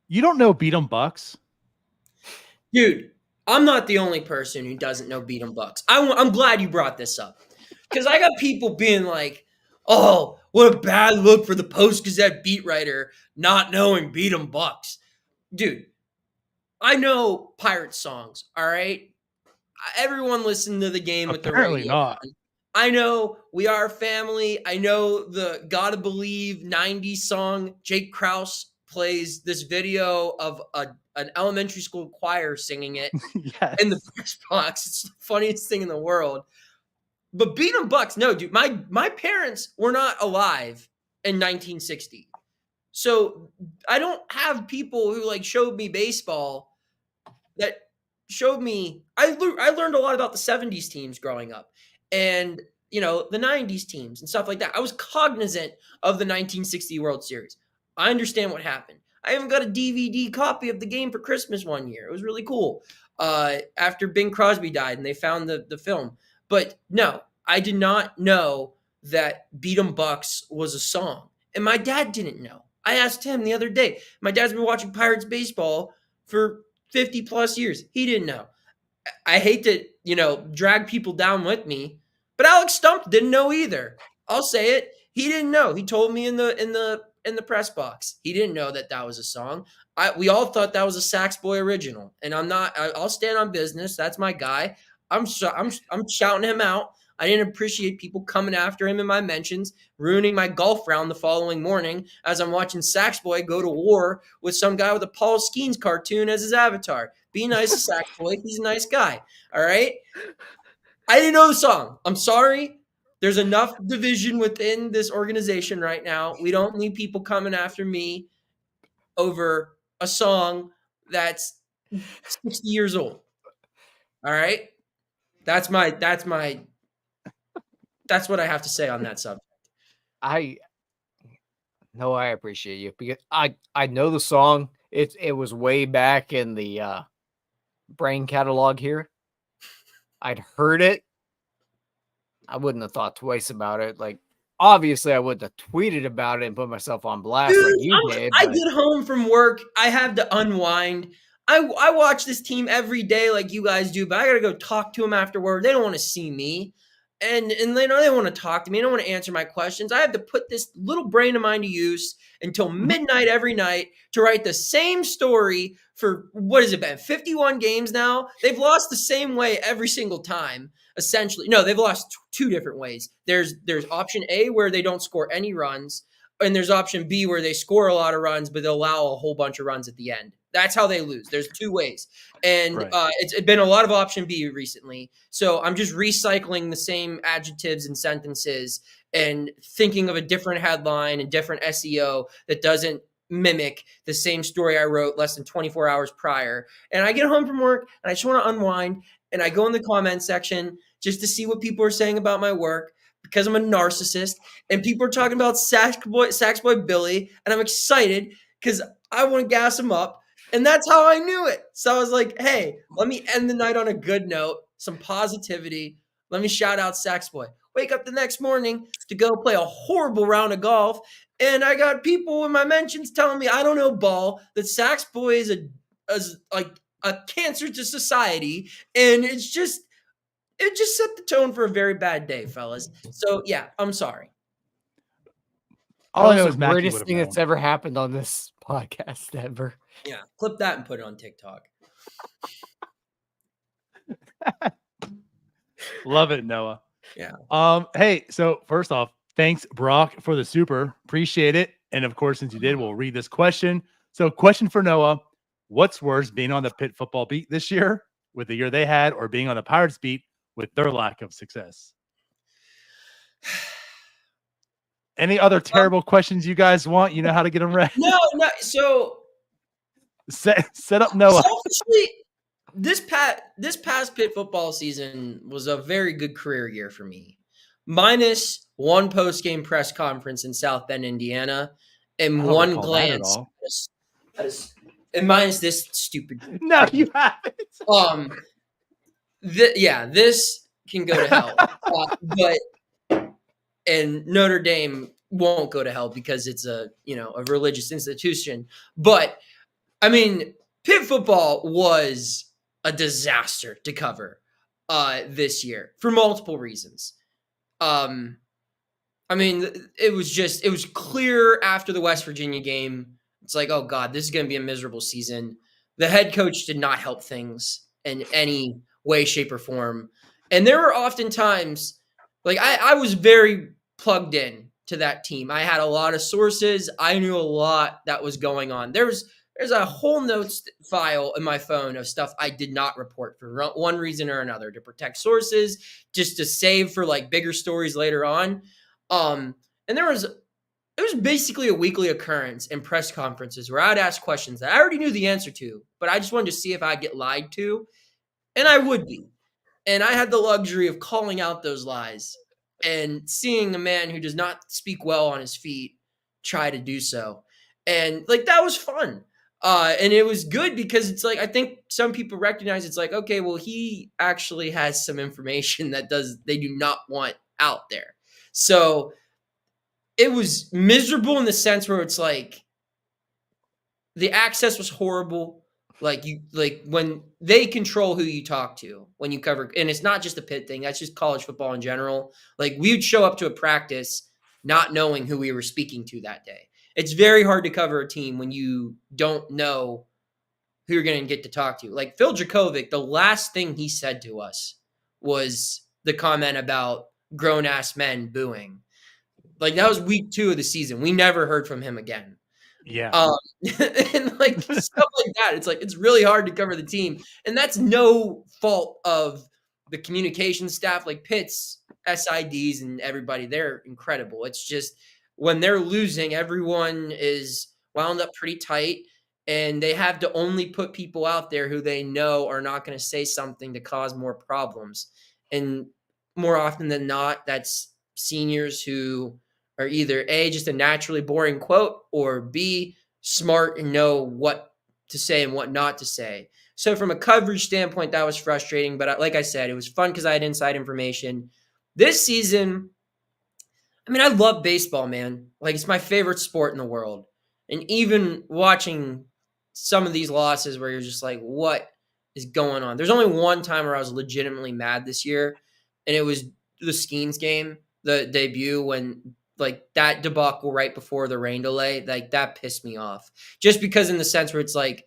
S1: You don't know Beat 'em Bucks?
S2: Dude, I'm not the only person who doesn't know Beat 'em Bucks. I'm glad you brought this up. Because I got people being like, oh, what a bad look for the Post Gazette beat writer not knowing Beat 'em Bucks. Dude, I know Pirates songs, all right? Everyone listened to the game with the radio.
S1: Not.
S2: I know We Are Family. I know the Gotta Believe 90s song. Jake Krause plays this video of an elementary school choir singing it in the press box. It's the funniest thing in the world. But Beat 'em Bucks, no, dude. My parents were not alive in 1960. So I don't have people who like showed me baseball that showed me. I learned a lot about the 70s teams growing up. And, you know, the 90s teams and stuff like that. I was cognizant of the 1960 World Series. I understand what happened. I even got a DVD copy of the game for Christmas one year. It was really cool. After Bing Crosby died and they found the film. But no, I did not know that Beat 'em Bucks was a song. And my dad didn't know. I asked him the other day. My dad's been watching Pirates baseball for 50 plus years. He didn't know. I hate to, drag people down with me, but Alex Stump didn't know either. I'll say it. He didn't know. He told me in the press box. He didn't know that was a song. We all thought that was a Sax Boy original, and I'll stand on business. That's my guy. I'm shouting him out. I didn't appreciate people coming after him in my mentions, ruining my golf round the following morning as I'm watching Sax Boy go to war with some guy with a Paul Skenes cartoon as his avatar. Be nice to Sax Boy. He's a nice guy. All right? I didn't know the song. I'm sorry. There's enough division within this organization right now. We don't need people coming after me over a song that's 60 years old. All right? That's what I have to say on that subject.
S3: I appreciate you because I know the song. It was way back in the brain catalog here. I'd heard it. I wouldn't have thought twice about it. Like, obviously, I wouldn't have tweeted about it and put myself on blast like you did.
S2: I get home from work. I have to unwind. I watch this team every day like you guys do, but I got to go talk to them afterward. They don't want to see me. And they don't want to talk to me. They don't want to answer my questions. I have to put this little brain of mine to use until midnight every night to write the same story for, what has it been, 51 games now? They've lost the same way every single time, essentially. No, they've lost 2 different ways. There's option A where they don't score any runs, and there's option B where they score a lot of runs, but they'll allow a whole bunch of runs at the end. That's how they lose. There's 2 ways. And right. It's been a lot of option B recently. So I'm just recycling the same adjectives and sentences and thinking of a different headline and different SEO that doesn't mimic the same story I wrote less than 24 hours prior. And I get home from work and I just want to unwind. And I go in the comment section just to see what people are saying about my work because I'm a narcissist. And people are talking about Sax Boy Billy. And I'm excited because I want to gas him up. And that's how I knew it. So I was like, hey, let me end the night on a good note. some positivity. Let me shout out Sax Boy. Wake up the next morning to go play a horrible round of golf, and I got people in my mentions telling me I don't know ball, that Sax Boy is a cancer to society, and it just set the tone for a very bad day, fellas. So yeah, I'm sorry.
S1: All I know
S3: the
S1: is Mackie
S3: greatest
S1: would have
S3: thing
S1: known.
S3: that's ever happened on this podcast ever.
S2: Yeah, clip that and put it on TikTok.
S1: Love it, Noah.
S2: Yeah.
S1: Hey, so first off, thanks, Brock, for the super. Appreciate it. And of course, since you did, we'll read this question. So, question for Noah: what's worse, being on the Pitt football beat this year with the year they had, or being on the Pirates beat with their lack of success? Any other terrible questions you guys want? You know how to get them ready.
S2: No. So
S1: set up Noah.
S2: Selfishly, this past Pitt football season was a very good career year for me, minus one post-game press conference in South Bend, Indiana, and one glance. And minus this stupid.
S1: No, you haven't.
S2: This can go to hell, and Notre Dame won't go to hell because it's a religious institution. But I mean, Pitt football was a disaster to cover this year for multiple reasons. I mean, it was clear after the West Virginia game. It's like, oh God, this is going to be a miserable season. The head coach did not help things in any way, shape, or form. And there were often times, like I was very plugged in to that team. I had a lot of sources. I knew a lot that was going on. There's a whole notes file in my phone of stuff I did not report for one reason or another, to protect sources, just to save for like bigger stories later on. And it was basically a weekly occurrence in press conferences where I'd ask questions that I already knew the answer to, but I just wanted to see if I'd get lied to, and I would be. And I had the luxury of calling out those lies and seeing a man who does not speak well on his feet try to do so. And like, that was fun. And it was good because it's like, I think some people recognize it's like, okay, well, he actually has some information that they do not want out there. So it was miserable in the sense where it's like the access was horrible. Like when they control who you talk to when you cover, and it's not just a Pitt thing, that's just college football in general. Like, we would show up to a practice not knowing who we were speaking to that day. It's very hard to cover a team when you don't know who you're going to get to talk to. Like Phil Dracovic, the last thing he said to us was the comment about grown-ass men booing. Like, that was week 2 of the season. We never heard from him again.
S1: Yeah.
S2: And like stuff like that. It's like, it's really hard to cover the team. And that's no fault of the communication staff, like Pitt's SIDs and everybody. They're incredible. It's just when they're losing, everyone is wound up pretty tight, and they have to only put people out there who they know are not going to say something to cause more problems. And more often than not, that's seniors who are either A, just a naturally boring quote, or B, smart and know what to say and what not to say. So from a coverage standpoint, that was frustrating. But like I said, it was fun because I had inside information. This season, I mean, I love baseball, man. Like, it's my favorite sport in the world. And even watching some of these losses where you're just like, what is going on? There's only one time where I was legitimately mad this year, and it was the Skenes game, the debut, when like that debacle right before the rain delay, like that pissed me off. Just because in the sense where it's like,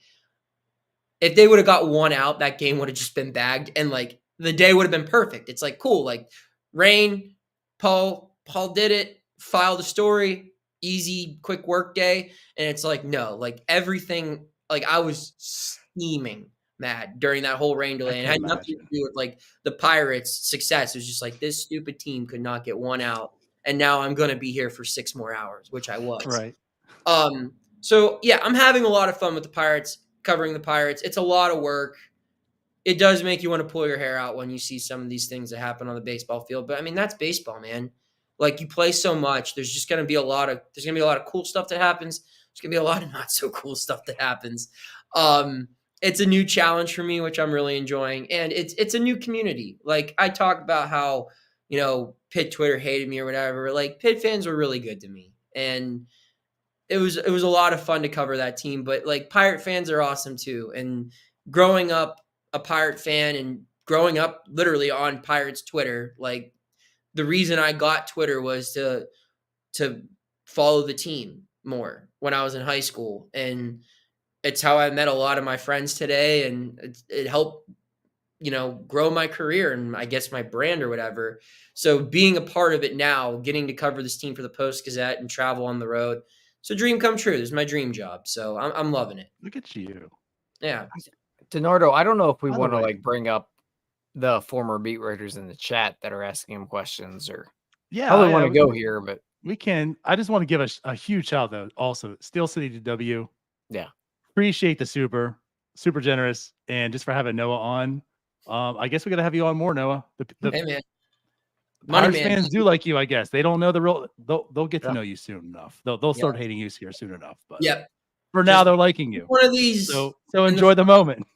S2: if they would have got one out, that game would have just been bagged, and like the day would have been perfect. It's like, cool, like rain, Paul did it, filed a story, easy, quick work day. And it's like, no, like everything, like I was steaming mad during that whole rain delay, and it had nothing to do with like the Pirates' success. It was just like, this stupid team could not get one out, and now I'm going to be here for 6 more hours, which I was.
S1: Right.
S2: So yeah, I'm having a lot of fun with the Pirates, covering the Pirates. It's a lot of work. It does make you want to pull your hair out when you see some of these things that happen on the baseball field. But I mean, that's baseball, man. Like, you play so much, there's just going to be a lot of cool stuff that happens. There's going to be a lot of not so cool stuff that happens. it's a new challenge for me, which I'm really enjoying. And it's a new community. Like I talk about how, Pitt Twitter hated me or whatever. Like Pitt fans were really good to me. And it was a lot of fun to cover that team. But like Pirate fans are awesome too. And growing up a Pirate fan and growing up literally on Pirates Twitter, like the reason I got Twitter was to follow the team more when I was in high school. And it's how I met a lot of my friends today. And it helped, grow my career and I guess my brand or whatever. So being a part of it now, getting to cover this team for the Post Gazette and travel on the road, it's a dream come true. This is my dream job. So I'm loving it.
S1: Look at you.
S2: Yeah.
S3: DiNardo, I don't know if we
S1: By the
S3: want to
S1: way-
S3: bring up the former beat writers in the chat that are asking him questions or
S1: Yeah,
S3: how we want to go here, but
S1: we can. I just want to give a huge shout out though. Also, Steel City to W.
S3: Yeah.
S1: Appreciate the super generous, and just for having Noah on. I guess we got to have you on more, Noah. The
S2: Hey man. Money
S1: Pirates
S2: man.
S1: fans do like you, I guess. They don't know the real. They'll get to
S3: Yeah.
S1: know you soon enough. They'll start hating you here soon enough. But
S2: Yep.
S1: for now, they're liking you.
S2: One of these.
S1: So enjoy the moment.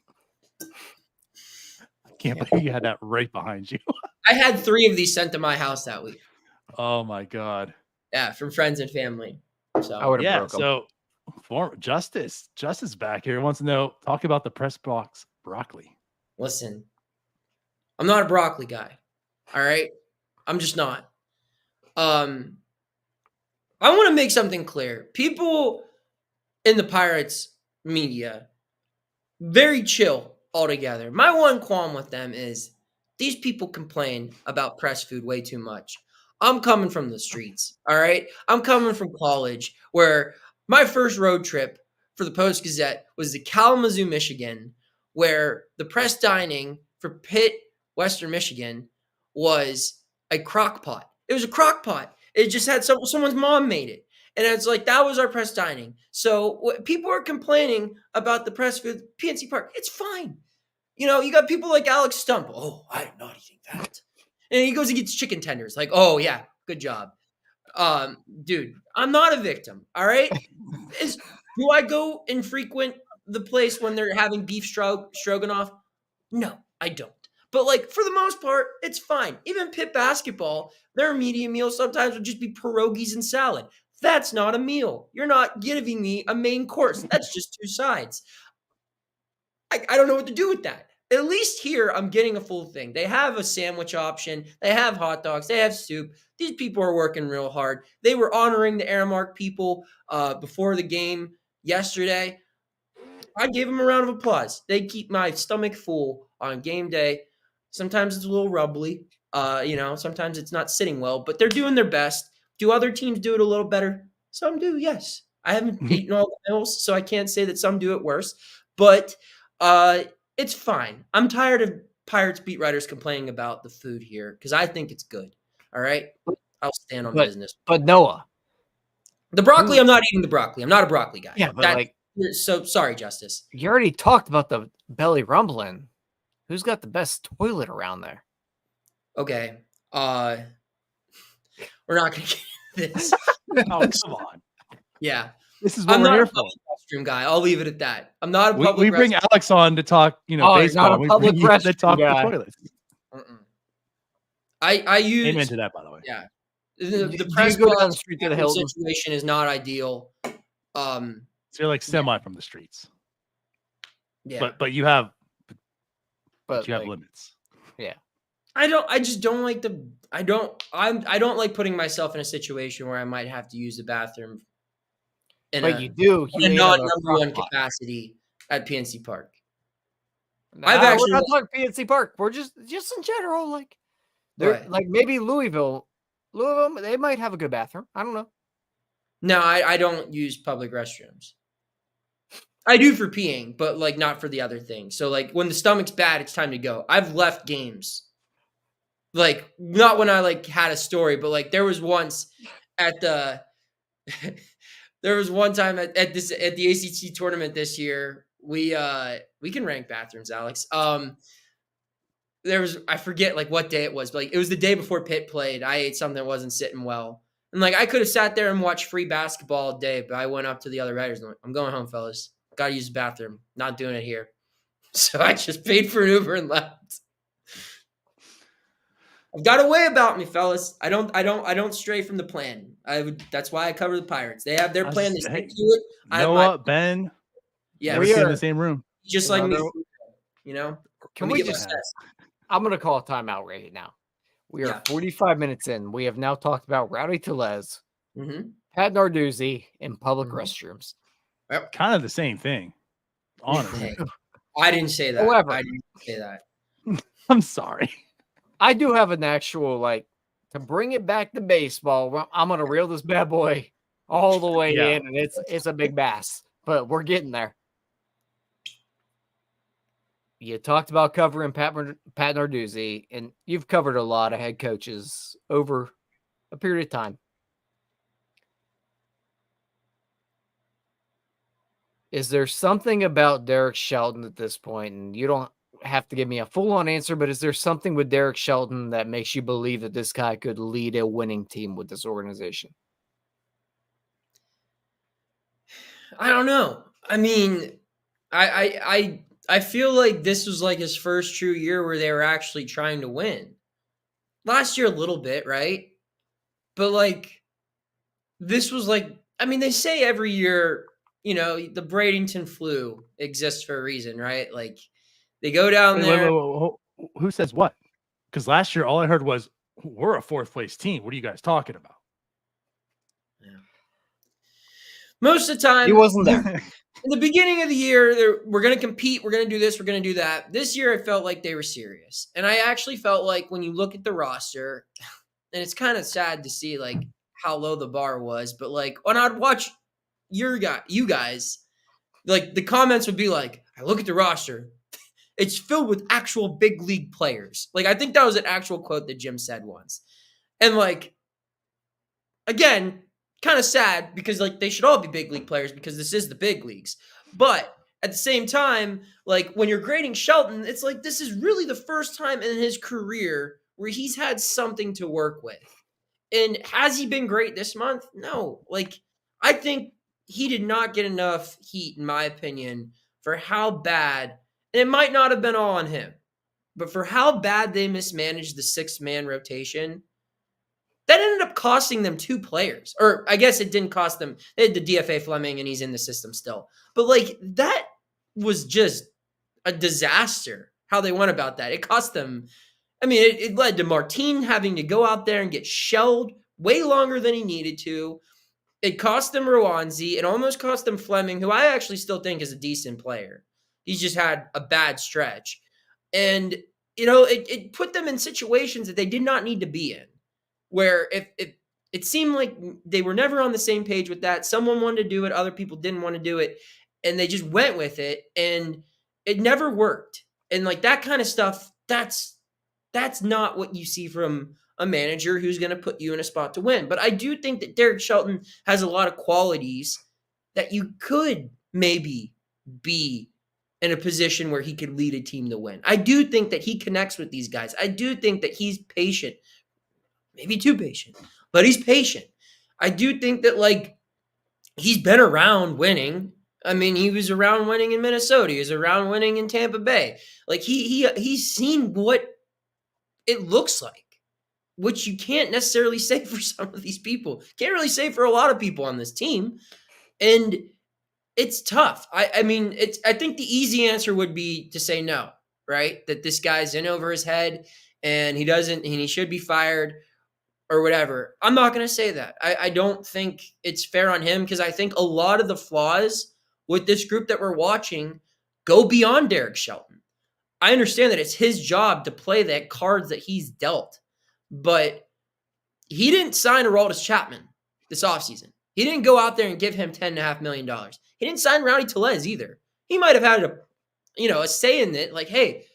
S1: I can't believe you had that right behind you.
S2: I had 3 of these sent to my house that week.
S1: Oh my God.
S2: Yeah, from friends and family. So
S3: I would have
S1: Yeah.
S3: broke 'em.
S1: So Justice back here wants to know. Talk about the press box broccoli.
S2: listen, I'm not a broccoli guy. All right. I'm just not. I want to make something clear. People in the Pirates media, very chill altogether. My one qualm with them is these people complain about press food way too much. I'm coming from the streets, all right? I'm coming from college where my first road trip for the Post Gazette was to Kalamazoo, Michigan, where the press dining for Pitt, Western Michigan was a crock pot. It was a crock pot. It just had someone's mom made it. And it's like, that was our press dining. So people are complaining about the press food at PNC Park. It's fine. You got people like Alex Stump. Oh, I'm not eating that. And he goes and gets chicken tenders. Like, oh, yeah, good job. Dude, I'm not a victim. All right. Do I go and frequent the place when they're having beef stroganoff? No, I don't. But like for the most part, it's fine. Even Pitt basketball, their media meal sometimes would just be pierogies and salad. That's not a meal. You're not giving me a main course. That's just 2 sides. I don't know what to do with that. At least here, I'm getting a full thing. They have a sandwich option. They have hot dogs. They have soup. These people are working real hard. They were honoring the Aramark people before the game yesterday. I gave them a round of applause. They keep my stomach full on game day. Sometimes it's a little rubbly. Sometimes it's not sitting well, but they're doing their best. Do other teams do it a little better? Some do, yes. I haven't eaten all the meals, so I can't say that some do it worse. But it's fine. I'm tired of Pirates beat writers complaining about the food here because I think it's good. All right? I'll stand on business.
S3: But Noah.
S2: The broccoli, I'm not eating the broccoli. I'm not a broccoli guy.
S3: Yeah, but
S2: so sorry, Justice.
S3: You already talked about the belly rumbling. Who's got the best toilet around there?
S2: Okay. We're not going to get this.
S1: Oh, come on.
S2: Yeah.
S1: This is what
S2: I'm
S1: we're
S2: not
S1: here
S2: a
S1: for.
S2: public restroom guy. I'll leave it at that. I'm not a public
S1: We bring Alex on to talk,
S3: he's
S1: baseball.
S3: not a
S1: We
S3: public
S1: bring you to
S3: restroom
S1: talk
S3: guy.
S1: the toilets.
S2: I use
S1: Amen to that, by the way.
S2: Yeah.
S3: Do
S2: The
S3: you
S2: press
S3: go down
S2: box
S3: the street to the Hilton?
S2: situation is not ideal.
S1: So you're like semi from the streets,
S2: Yeah.
S1: but you have
S3: But
S1: you have
S3: like,
S1: limits.
S2: I just don't like I don't like putting myself in a situation where I might have to use the bathroom
S3: but you do.
S2: in
S3: You
S2: a
S3: ate
S2: non
S3: on
S2: number one
S3: crock pot.
S2: capacity at PNC Park.
S3: Nah,
S2: actually-
S3: we're not talking PNC Park. We're just in general, like they're
S2: Right.
S3: like maybe Louisville, they might have a good bathroom. I don't know.
S2: No, I don't use public restrooms. I do for peeing, but like not for the other thing. So like when the stomach's bad, it's time to go. I've left games. Like not when I like had a story, but like there was once at the there was one time at the ACT tournament this year. We can rank bathrooms, Alex. There was I forget like what day it was, but like it was the day before Pitt played. I ate something that wasn't sitting well. And like I could have sat there and watched free basketball all day, but I went up to the other writers and went, I'm going home, fellas. Gotta use the bathroom. Not doing it here. So I just paid for an Uber and left. I've got a way about me, fellas. I don't stray from the plan. That's why I cover the Pirates. They have their plan. They stick to it.
S1: Noah, Ben,
S2: yeah,
S1: never seen in the same room.
S2: Just like me, you know.
S3: Can we just? I'm going to call a timeout right now. We are 45 minutes in. We have now talked about Rowdy Tellez, Pat Narduzzi, and public restrooms.
S1: Kind of the same thing. Honestly,
S2: I didn't say that.
S3: However,
S2: I didn't say that.
S1: I'm sorry.
S3: I do have an actual, to bring it back to baseball. I'm going to reel this bad boy all the way in, and it's a big bass, but we're getting there. You talked about covering Pat Narduzzi, and you've covered a lot of head coaches over a period of time. Is there something about Derek Shelton at this point, and you don't have to give me a full-on answer, but is there something with Derek Shelton that makes you believe that this guy could lead a winning team with this organization?
S2: I don't know. I mean, I feel like this was like his first true year where they were actually trying to win. Last year, a little bit, right? But this was they say every year, the Bradenton flu exists for a reason, right? They go down there.
S1: Wait. Who says what? Because last year, all I heard was, we're a fourth place team. What are you guys talking about?
S2: Yeah. Most of the time,
S3: he wasn't there.
S2: In the beginning of the year, we're going to compete. We're going to do this. We're going to do that. This year, I felt like they were serious. And I actually felt like when you look at the roster, and it's kind of sad to see how low the bar was, but when I'd watch you guys, the comments would be I look at the roster, it's filled with actual big league players. I think that was an actual quote that Jim said once. And again, kind of sad because they should all be big league players because this is the big leagues. But at the same time, when you're grading Shelton, it's this is really the first time in his career where he's had something to work with. And has he been great this month? No. I think he did not get enough heat, in my opinion, for how bad, and it might not have been all on him, but for how bad they mismanaged the 6-man rotation. That ended up costing them 2 players. Or I guess it didn't cost them. They had the DFA Fleming, and he's in the system still. But that was just a disaster how they went about that. It cost them. I mean, it led to Martin having to go out there and get shelled way longer than he needed to. It cost them Rwanzi. It almost cost them Fleming, who I actually still think is a decent player. He's just had a bad stretch. And, it put them in situations that they did not need to be in. Where if it seemed like they were never on the same page with that. Someone wanted to do it, other people didn't want to do it, and they just went with it, and it never worked. And that kind of stuff, that's not what you see from a manager who's going to put you in a spot to win. But I do think that Derek Shelton has a lot of qualities that you could maybe be in a position where he could lead a team to win. I do think that he connects with these guys. I do think that he's patient. Maybe too patient, but he's patient. I do think that he's been around winning. I mean, he was around winning in Minnesota. He was around winning in Tampa Bay. He's seen what it looks like, which you can't necessarily say for some of these people. Can't really say for a lot of people on this team. And it's tough. I think the easy answer would be to say no, right? That this guy's in over his head and he should be fired. Or whatever. I'm not going to say that. I don't think it's fair on him because I think a lot of the flaws with this group that we're watching go beyond Derek Shelton. I understand that it's his job to play that cards that he's dealt, but he didn't sign Aroldis Chapman this offseason. He didn't go out there and give him $10.5 million. He didn't sign Rowdy Tellez either. He might have had a say in it, hey,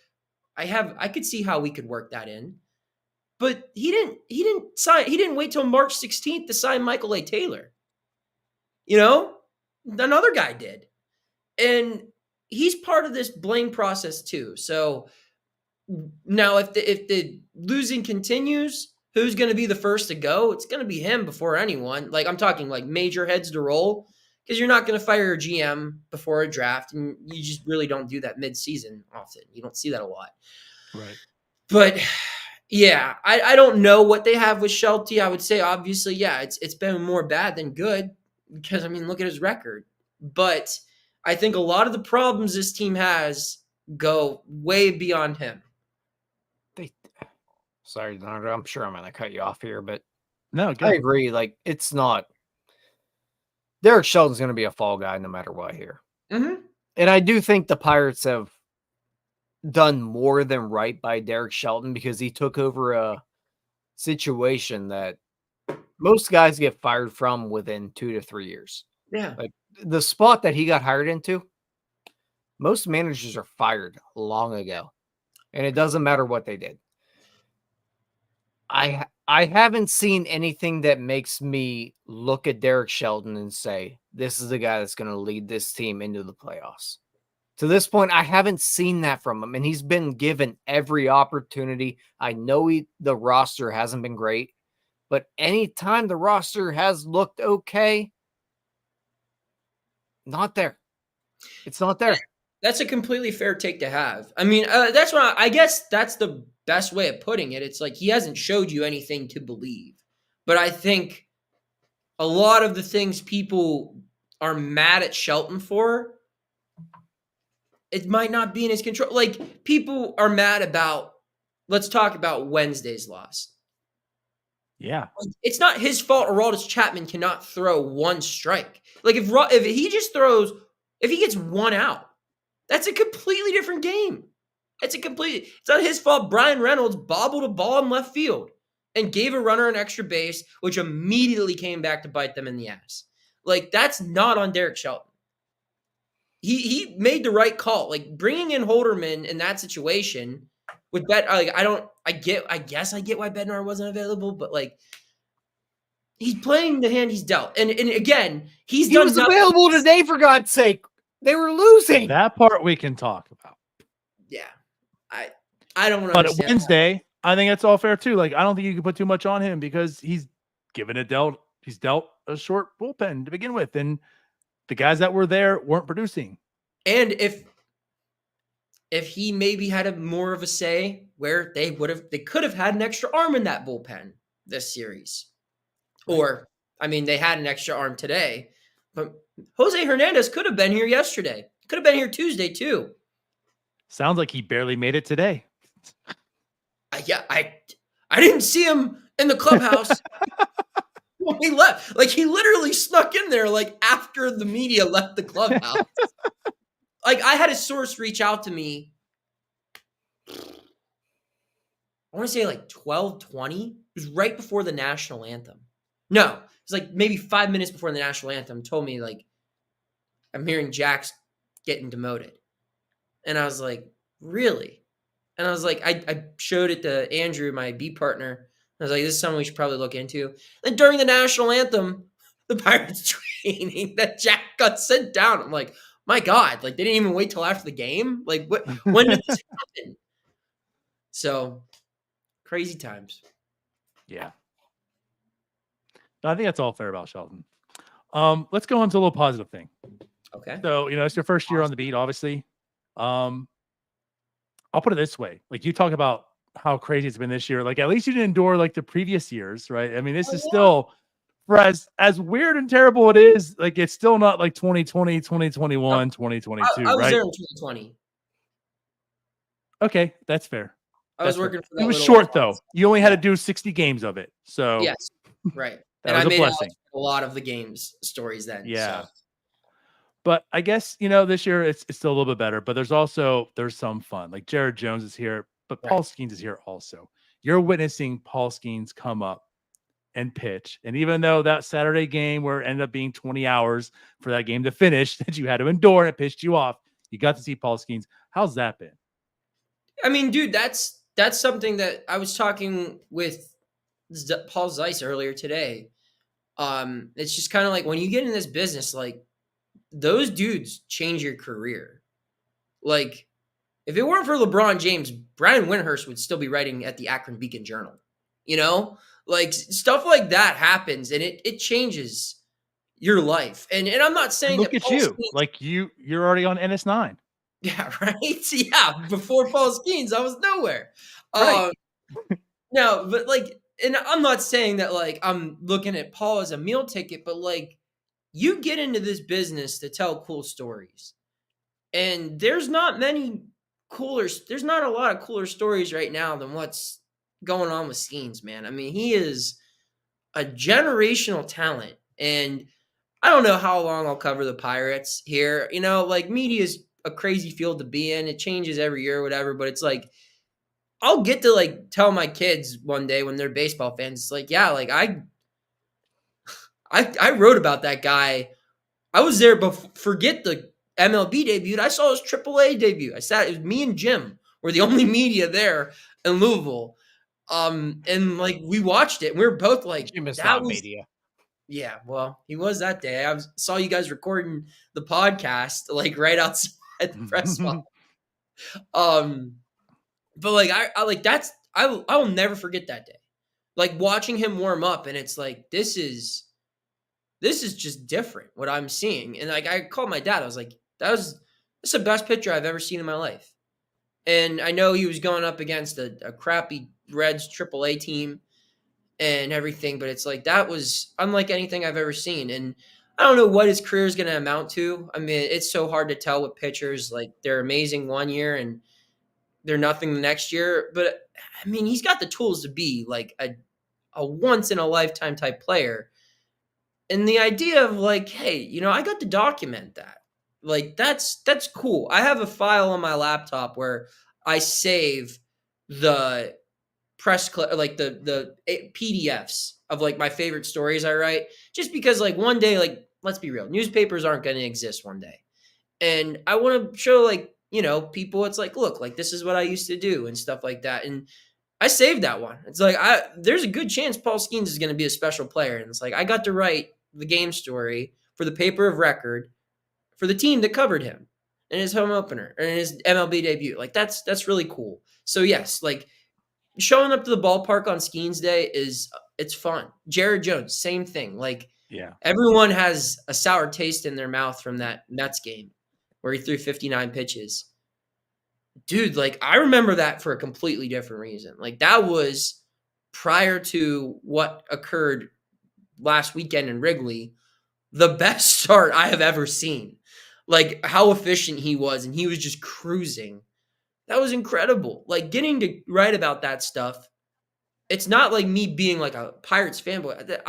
S2: I could see how we could work that in. But he didn't wait till March 16th to sign Michael A. Taylor. Another guy did. And he's part of this blame process too. So now if the losing continues, who's going to be the first to go? It's going to be him before anyone. I'm talking major heads to roll because you're not going to fire a GM before a draft, and you just really don't do that mid-season often. You don't see that a lot.
S1: Right.
S2: But yeah, I don't know what they have with Shelty. I would say obviously, yeah, it's been more bad than good because I mean, look at his record. But I think a lot of the problems this team has go way beyond him.
S3: Sorry, DiNardo, I'm sure I'm going to cut you off here, but
S1: No,
S3: I agree. Like, it's not. Derek Shelton's going to be a fall guy no matter what here.
S2: Mm-hmm.
S3: And I do think the Pirates have done more than right by Derek Shelton because he took over a situation that most guys get fired from within 2 to 3 years.
S2: Yeah.
S3: Like the spot that he got hired into, most managers are fired long ago. And it doesn't matter what they did. I haven't seen anything that makes me look at Derek Shelton and say, this is the guy that's going to lead this team into the playoffs. To this point, I haven't seen that from him, and he's been given every opportunity. I know the roster hasn't been great, but anytime the roster has looked okay, not there. It's not there.
S2: That's a completely fair take to have. I mean, that's what I guess that's the best way of putting it. It's like he hasn't showed you anything to believe. But I think a lot of the things people are mad at Shelton for, it might not be in his control. Like, people are mad about, let's talk about Wednesday's loss.
S1: Yeah.
S2: It's not his fault Aroldis Chapman cannot throw one strike. Like, if he just throws, if he gets one out, that's a completely different game. It's not his fault. Brian Reynolds bobbled a ball in left field and gave a runner an extra base, which immediately came back to bite them in the ass. Like, that's not on Derek Shelton. He made the right call. Like, bringing in Holderman in that situation with I guess I get why Bednar wasn't available, but like, he's playing the hand he's dealt. And again, he
S3: was available today, for God's sake. They were losing.
S1: That part we can talk about.
S2: Yeah. I don't
S1: But
S2: understand
S1: Wednesday,
S2: that.
S1: I think that's all fair too. Like, I don't think you can put too much on him because he's dealt a short bullpen to begin with. And the guys that were there weren't producing. And
S2: if he maybe had more of a say where they could have had an extra arm in that bullpen this series. Or, I mean, they had an extra arm today, but Jose Hernandez could have been here yesterday. Could have been here Tuesday too.
S1: Sounds like he barely made it today.
S2: Yeah, I didn't see him in the clubhouse when he left. Like, he literally snuck in there like after the media left the clubhouse. Like, I had a source reach out to me. I want to say like 12:20. It was right before the national anthem. No, it was like maybe 5 minutes before the national anthem. Told me, like, I'm hearing Jack's getting demoted. And I was like, really? And I was like, I showed it to Andrew, my B partner. I was like, this is something we should probably look into. And during the national anthem, the Pirates training, that Jack got sent down. I'm like, my God, like, they didn't even wait till after the game. Like, when did this happen? So, crazy times.
S1: Yeah. No, I think that's all fair about Shelton. Let's go on to a little positive thing.
S2: Okay.
S1: So, it's your first year on the beat, obviously. I'll put it this way. Like, you talk about how crazy it's been this year. Like, at least you didn't endure like the previous years, right? I mean, this is still, for as weird and terrible it is, like, it's still not like 2020, 2021, 2022,
S2: I was
S1: right?
S2: there in 2020.
S1: Okay, that's fair.
S2: I was working for that.
S1: It was short though. You only had to do 60 games of it. So
S2: yes, right.
S1: That
S2: and
S1: was
S2: I made
S1: blessing.
S2: a lot of the games stories then.
S1: Yeah.
S2: So.
S1: But I guess, this year it's still a little bit better, but there's some fun. Like, Jared Jones is here, but Paul Skenes is here also. You're witnessing Paul Skenes come up and pitch. And even though that Saturday game where it ended up being 20 hours for that game to finish that you had to endure and it pissed you off, you got to see Paul Skenes. How's that been?
S2: I mean, dude, that's something that I was talking with Paul Zeiss earlier today. It's just kind of like when you get in this business, like, those dudes change your career. Like, if it weren't for LeBron James, Brian Windhurst would still be writing at the Akron Beacon Journal. Like, stuff like that happens, and it changes your life. And I'm not saying
S1: look
S2: that
S1: at
S2: Paul
S1: you,
S2: Skenes,
S1: like you're already on NS9.
S2: yeah, right. Yeah, before Paul Skenes, I was nowhere.
S1: Right.
S2: No, but like, and I'm not saying that like I'm looking at Paul as a meal ticket, but like you get into this business to tell cool stories. And there's not a lot of cooler stories right now than what's going on with Skenes, man. I mean, he is a generational talent. And I don't know how long I'll cover the Pirates here. You know, like media is a crazy field to be in. It changes every year or whatever, but it's like I'll get to like tell my kids one day when they're baseball fans, it's like, yeah, like I wrote about that guy. I was there before, forget the MLB debut. I saw his AAA debut. It was me and Jim were the only media there in Louisville. And like we watched it and we were both like,
S3: Jim is
S2: that
S3: not
S2: was
S3: media.
S2: yeah, well, he was that day. Saw you guys recording the podcast like right outside the press box. But like I like I will never forget that day. Like watching him warm up, and it's like this is just different what I'm seeing. And like I called my dad. I was like, that's the best pitcher I've ever seen in my life. And I know he was going up against a crappy Reds AAA team and everything, but it's like that was unlike anything I've ever seen. And I don't know what his career is going to amount to. I mean, it's so hard to tell with pitchers. Like they're amazing one year and they're nothing the next year. But I mean, he's got the tools to be like a once in a lifetime type player. And the idea of like, hey, you know, I got to document that. Like that's cool. I have a file on my laptop where I save the press clip, like the PDFs of like my favorite stories I write, just because like one day, like let's be real, newspapers aren't going to exist one day, and I want to show like, you know, people it's like, look, like this is what I used to do and stuff like that. And I saved that one. It's like there's a good chance Paul Skenes is going to be a special player, and it's like I got to write the game story for the paper of record for the team that covered him in his home opener and his MLB debut. Like that's really cool. So yes, like showing up to the ballpark on Skenes Day it's fun. Jared Jones, same thing. Like
S1: Yeah.
S2: everyone has a sour taste in their mouth from that Mets game where he threw 59 pitches. Dude, like I remember that for a completely different reason. Like that was prior to what occurred last weekend in Wrigley, the best start I have ever seen. Like how efficient he was, and he was just cruising. That was incredible. Like getting to write about that stuff. It's not like me being like a Pirates fanboy.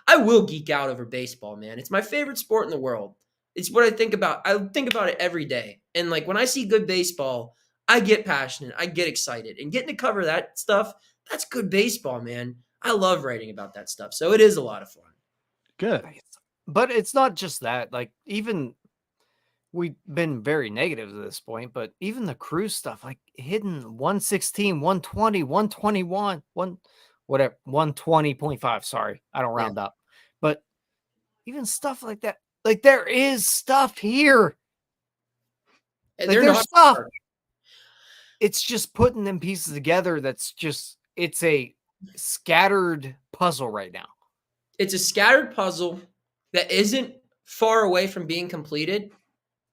S2: I will geek out over baseball, man. It's my favorite sport in the world. It's what I think about. I think about it every day. And like when I see good baseball, I get passionate. I get excited. And getting to cover that stuff, that's good baseball, man. I love writing about that stuff. So it is a lot of fun.
S1: Good.
S3: But it's not just that. Like even we've been very negative to this point, but even the Cruz stuff, like hitting 116, 120, 121, whatever, 120.5. Sorry, I don't round up. But even stuff like that, like there is stuff here.
S2: And
S3: Like,
S2: they're
S3: there's
S2: not
S3: stuff.
S2: hard.
S3: It's just putting them pieces together. It's a scattered puzzle right now.
S2: It's a scattered puzzle that isn't far away from being completed,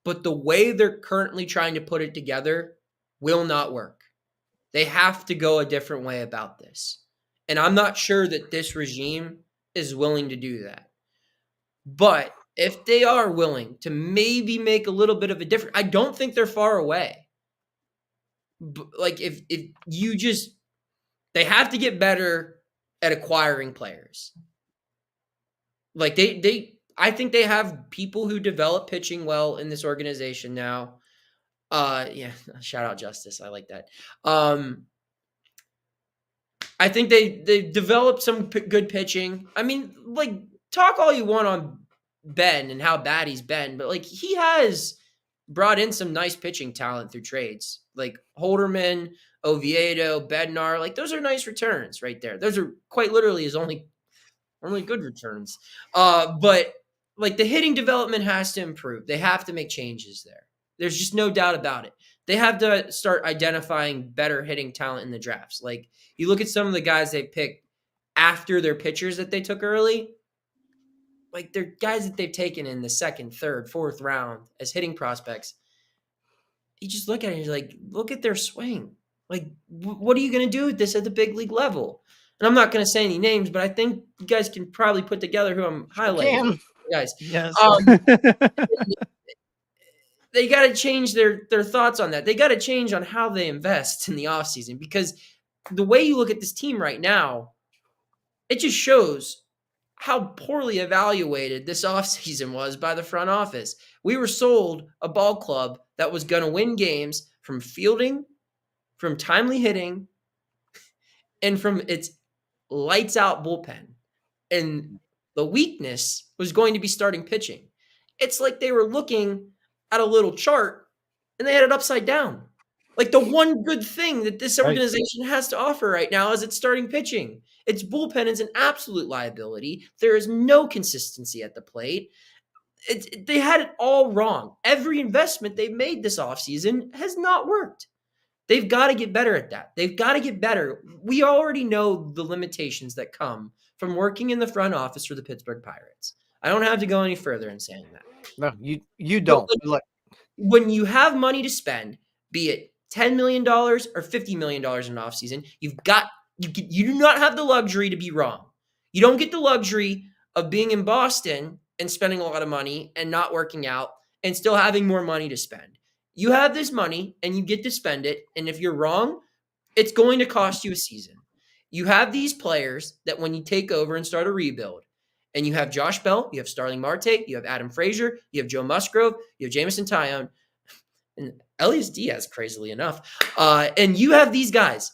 S2: but the way they're currently trying to put it together will not work. They have to go a different way about this. And I'm not sure that this regime is willing to do that. But if they are willing to maybe make a little bit of a difference, I don't think they're far away. But like if you just, they have to get better at acquiring players. Like I think they have people who develop pitching well in this organization now. Yeah, shout out Justice. I like that. I think they developed some good pitching. I mean, like talk all you want on Ben and how bad he's been, but like he has brought in some nice pitching talent through trades. Like Holderman, Oviedo, Bednar, like those are nice returns right there. Those are quite literally his only good returns. But like the hitting development has to improve. They have to make changes there. There's just no doubt about it. They have to start identifying better hitting talent in the drafts. Like you look at some of the guys they picked after their pitchers that they took early. like they're guys that they've taken in the second, third, fourth round as hitting prospects. You just look at it and you're like, look at their swing. Like, what are you going to do with this at the big league level? And I'm not going to say any names, but I think you guys can probably put together who I'm highlighting. Guys,
S1: yes.
S2: They got to change their thoughts on that. They got to change on how they invest in the offseason, because the way you look at this team right now, it just shows how poorly evaluated this offseason was by the front office. We were sold a ball club that was going to win games from fielding, from timely hitting, and from its lights out bullpen. And the weakness was going to be starting pitching. It's like they were looking at a little chart and they had it upside down. Like, the one good thing that this organization has to offer right now is its starting pitching. Its bullpen is an absolute liability. There is no consistency at the plate. They had it all wrong. Every investment they've made this offseason has not worked. They've got to get better at that. They've got to get better. We already know the limitations that come from working in the front office for the Pittsburgh Pirates. I don't have to go any further in saying that.
S3: No, you don't.
S2: When you have money to spend, be it $10 million or $50 million in offseason, you do not have the luxury to be wrong. You don't get the luxury of being in Boston and spending a lot of money and not working out and still having more money to spend. You have this money and you get to spend it. And if you're wrong, it's going to cost you a season. You have these players that when you take over and start a rebuild, and you have Josh Bell, you have Starling Marte, you have Adam Frazier, you have Joe Musgrove, you have Jamison Tyone, and Elias Diaz, crazily enough. And you have these guys.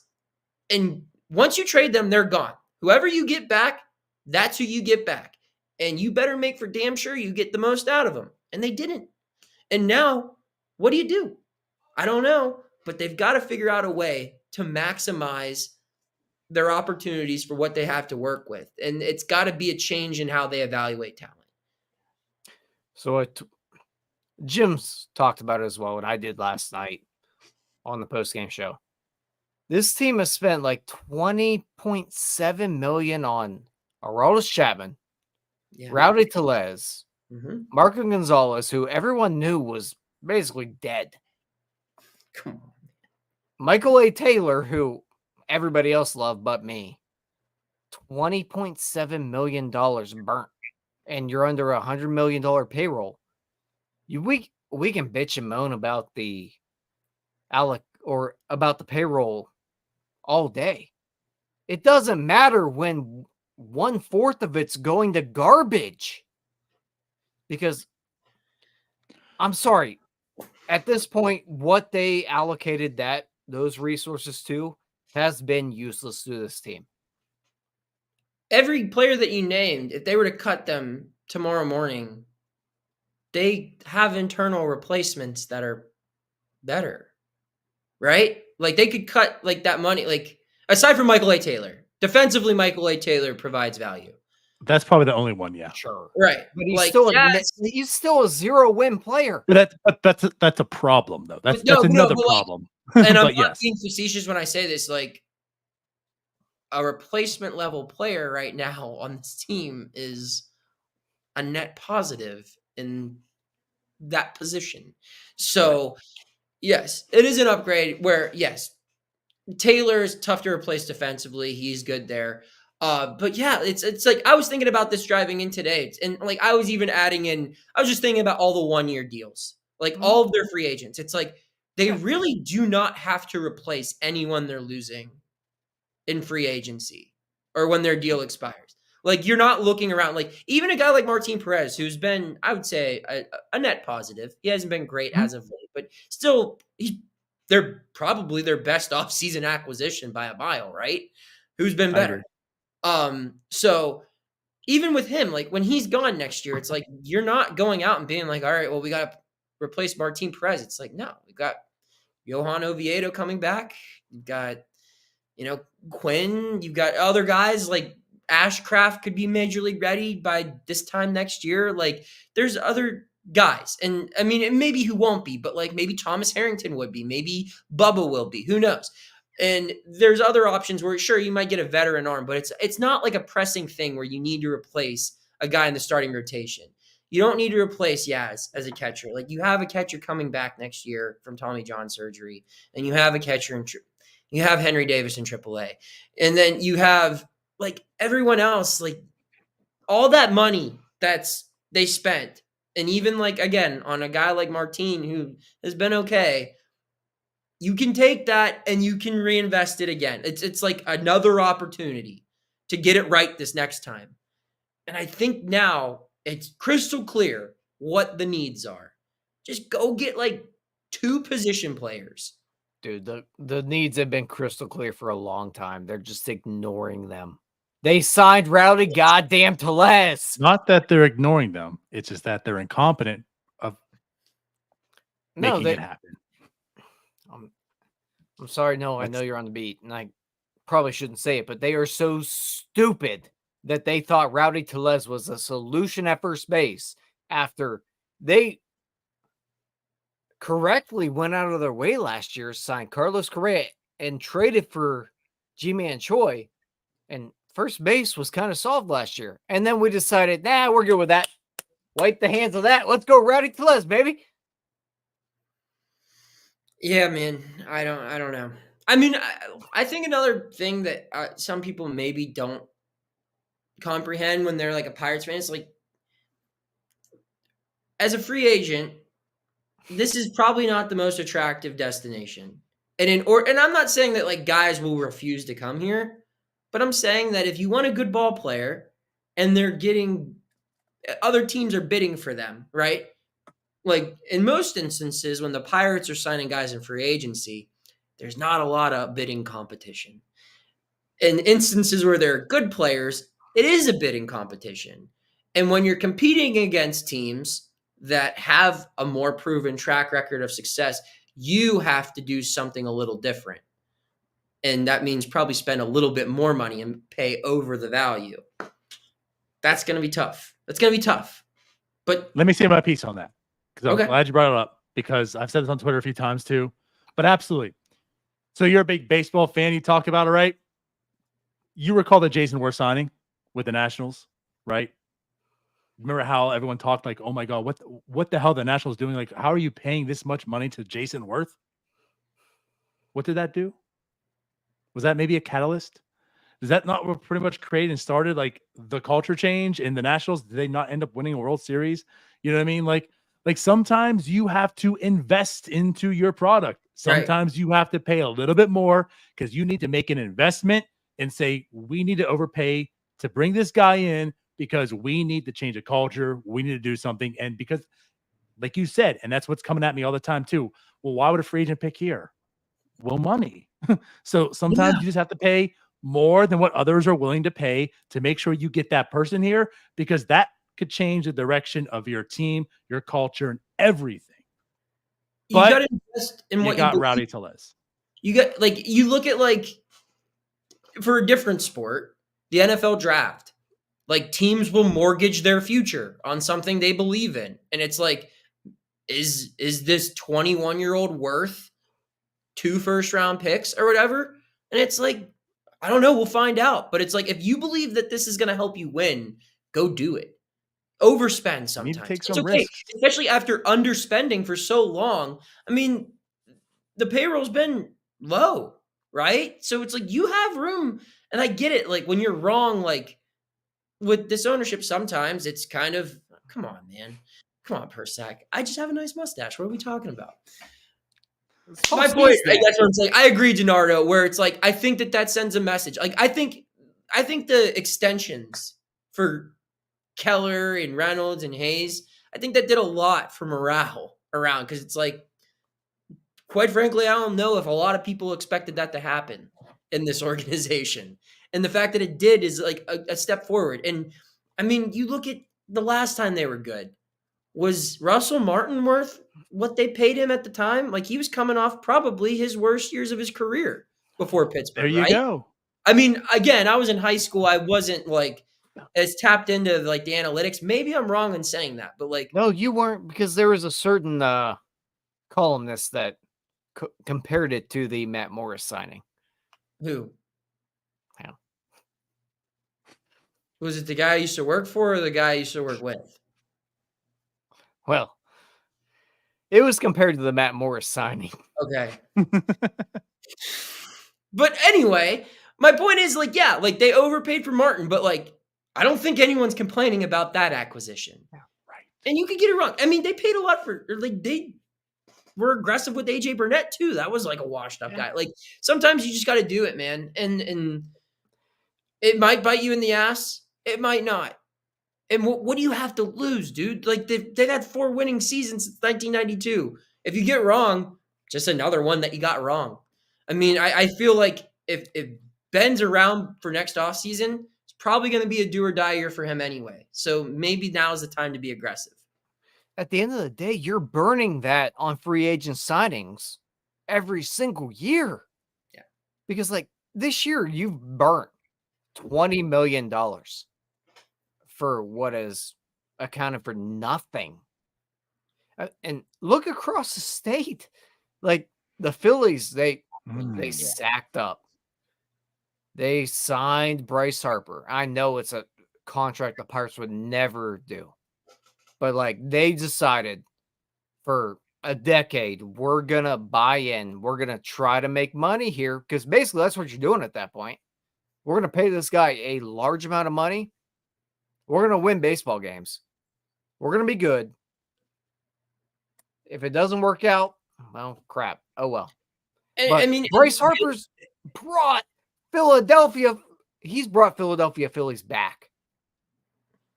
S2: And once you trade them, they're gone. Whoever you get back, that's who you get back. And you better make for damn sure you get the most out of them. And they didn't. And now, what do? I don't know. But they've got to figure out a way to maximize their opportunities for what they have to work with. And it's got to be a change in how they evaluate talent.
S3: So Jim's talked about it as well, and I did last night on the post-game show. This team has spent like $20.7 million on Aroldis Chapman, Rowdy Tellez, Marco Gonzalez, who everyone knew was basically dead.
S2: Come on.
S3: Michael A. Taylor, who everybody else loved but me. $20.7 million burnt. And you're under $100 million payroll. We can bitch and moan about the about the payroll all day. It doesn't matter when 1/4 of it's going to garbage. Because I'm sorry, at this point, what they allocated those resources to has been useless to this team.
S2: Every player that you named, if they were to cut them tomorrow morning, they have internal replacements that are better, right? Like, they could cut like that money. Like, aside from Michael A. Taylor, defensively, Michael A. Taylor provides value.
S1: That's probably the only one, yeah.
S3: Sure.
S2: Right.
S3: But he's still a 0-win player.
S1: But that's a problem, though. That's another problem.
S2: And I'm not being facetious when I say this. Like, a replacement level player right now on this team is a net positive in that position. So, yes, it is an upgrade where, yes, Taylor is tough to replace defensively. He's good there. But yeah, it's like, I was thinking about this driving in today, and like, I was even adding in, I was just thinking about all the 1-year deals, like all of their free agents. It's like, they really do not have to replace anyone they're losing in free agency or when their deal expires. Like, you're not looking around, like, even a guy like Martin Perez, who's been, I would say, a net positive. He hasn't been great as of late, but still, they're probably their best offseason acquisition by a mile, right? Who's been better? So even with him, like, when he's gone next year, it's like, you're not going out and being like, all right, well, we got to replace Martin Perez. It's like, no, we got Johan Oviedo coming back. You've got, Quinn. You've got other guys like Ashcraft could be major league ready by this time next year. Like, there's other guys. And I mean, maybe who won't be, but like maybe Thomas Harrington would be, maybe Bubba will be, who knows? And there's other options where, sure, you might get a veteran arm, but it's not like a pressing thing where you need to replace a guy in the starting rotation. You don't need to replace Yaz as a catcher. Like, you have a catcher coming back next year from Tommy John surgery, and you have a catcher you have Henry Davis in AAA, and then you have like everyone else, like all that money they spent, and even like again on a guy like Martin who has been okay. You can take that and you can reinvest it again. It's like another opportunity to get it right this next time. And I think now it's crystal clear what the needs are. Just go get like 2 position players.
S3: Dude, the needs have been crystal clear for a long time. They're just ignoring them. They signed Rowdy goddamn Tellez.
S1: Not that they're ignoring them. It's just that they're incompetent of making it happen.
S3: I'm sorry. No, I know you're on the beat, and I probably shouldn't say it, but they are so stupid that they thought Rowdy Tellez was a solution at first base after they correctly went out of their way last year, signed Carlos Correa, and traded for G-Man Choi, and first base was kind of solved last year. And then we decided, nah, we're good with that. Wipe the hands of that. Let's go Rowdy Tellez, baby.
S2: Yeah, man. I don't know. I mean, I think another thing that some people maybe don't comprehend when they're like a Pirates fan is like, as a free agent, this is probably not the most attractive destination. And I'm not saying that like guys will refuse to come here, but I'm saying that if you want a good ball player and they're getting other teams are bidding for them, right? Like in most instances, when the Pirates are signing guys in free agency, there's not a lot of bidding competition. In instances where they're good players, it is a bidding competition. And when you're competing against teams that have a more proven track record of success, you have to do something a little different. And that means probably spend a little bit more money and pay over the value. That's going to be tough. That's going to be tough. But
S1: let me say my piece on that. Because I'm glad you brought it up, because I've said this on Twitter a few times too. But absolutely. So you're a big baseball fan. You talked about it, right? You recall the Jason Worth signing with the Nationals, right? Remember how everyone talked like, oh my God, what the hell the Nationals doing? Like, how are you paying this much money to Jason Worth? What did that do? Was that maybe a catalyst? Does that not pretty much create and started like the culture change in the Nationals? Did they not end up winning a World Series? You know what I mean? Like sometimes you have to invest into your product. Sometimes you have to pay a little bit more because you need to make an investment and say, we need to overpay to bring this guy in because we need to change a culture. We need to do something. And because, like you said, and that's what's coming at me all the time too. Well, why would a free agent pick here? Well, money. So sometimes you just have to pay more than what others are willing to pay to make sure you get that person here, because that could change the direction of your team, your culture, and everything.
S2: You got to invest in what you
S1: got. Rowdy Tellez.
S2: You got like you look at like for a different sport, the NFL draft. Like teams will mortgage their future on something they believe in, and it's like, is this 21-year-old worth 2 first-round picks or whatever? And it's like, I don't know. We'll find out. But it's like, if you believe that this is going to help you win, go do it. Overspend sometimes.
S1: You need to take some risks.
S2: Especially after underspending for so long. I mean, the payroll's been low, right? So it's like you have room. And I get it. Like when you're wrong, like with this ownership, sometimes it's kind of, come on, man. Come on, Persac. I just have a nice mustache. What are we talking about? My point, that's what I'm saying. I agree, DiNardo, where it's like, I think that sends a message. Like, I think the extensions for Keller and Reynolds and Hayes, I think that did a lot for morale around, because it's like, quite frankly, I don't know if a lot of people expected that to happen in this organization. And the fact that it did is like a step forward. And I mean, you look at the last time they were good. Was Russell Martin worth what they paid him at the time? Like, he was coming off probably his worst years of his career before Pittsburgh.
S1: There you go.
S2: I mean, again, I was in high school. I wasn't like as tapped into like the analytics. Maybe I'm wrong in saying that, but like,
S3: no, you weren't, because there was a certain columnist that compared it to the Matt Morris signing.
S2: Who?
S3: Yeah.
S2: Was it the guy I used to work for or the guy I used to work with?
S3: Well, it was compared to the Matt Morris signing.
S2: Okay. But anyway, my point is, like, yeah, like they overpaid for Martin, but like I don't think anyone's complaining about that acquisition.
S1: Yeah, right.
S2: And you could get it wrong. I mean, they paid a lot for, like, they were aggressive with AJ Burnett too. That was like a washed up guy. Like sometimes you just got to do it, man. And it might bite you in the ass. It might not. And what do you have to lose, dude? Like they've had 4 winning seasons since 1992. If you get wrong, just another one that you got wrong. I mean, I feel like if Ben's around for next offseason, it's probably going to be a do or die year for him anyway. So maybe now is the time to be aggressive.
S3: At the end of the day, you're burning that on free agent signings every single year.
S2: Yeah.
S3: Because like this year, you've burnt $20 million for what is accounted for nothing. And look across the state. Like the Phillies, they sacked up. They signed Bryce Harper. I know it's a contract the Pirates would never do. But like they decided for a decade, we're going to buy in. We're going to try to make money here because basically that's what you're doing at that point. We're going to pay this guy a large amount of money. We're going to win baseball games. We're going to be good. If it doesn't work out, well, crap. Oh, well. But I mean, Bryce Harper's brought Philadelphia. He's brought Philadelphia Phillies back.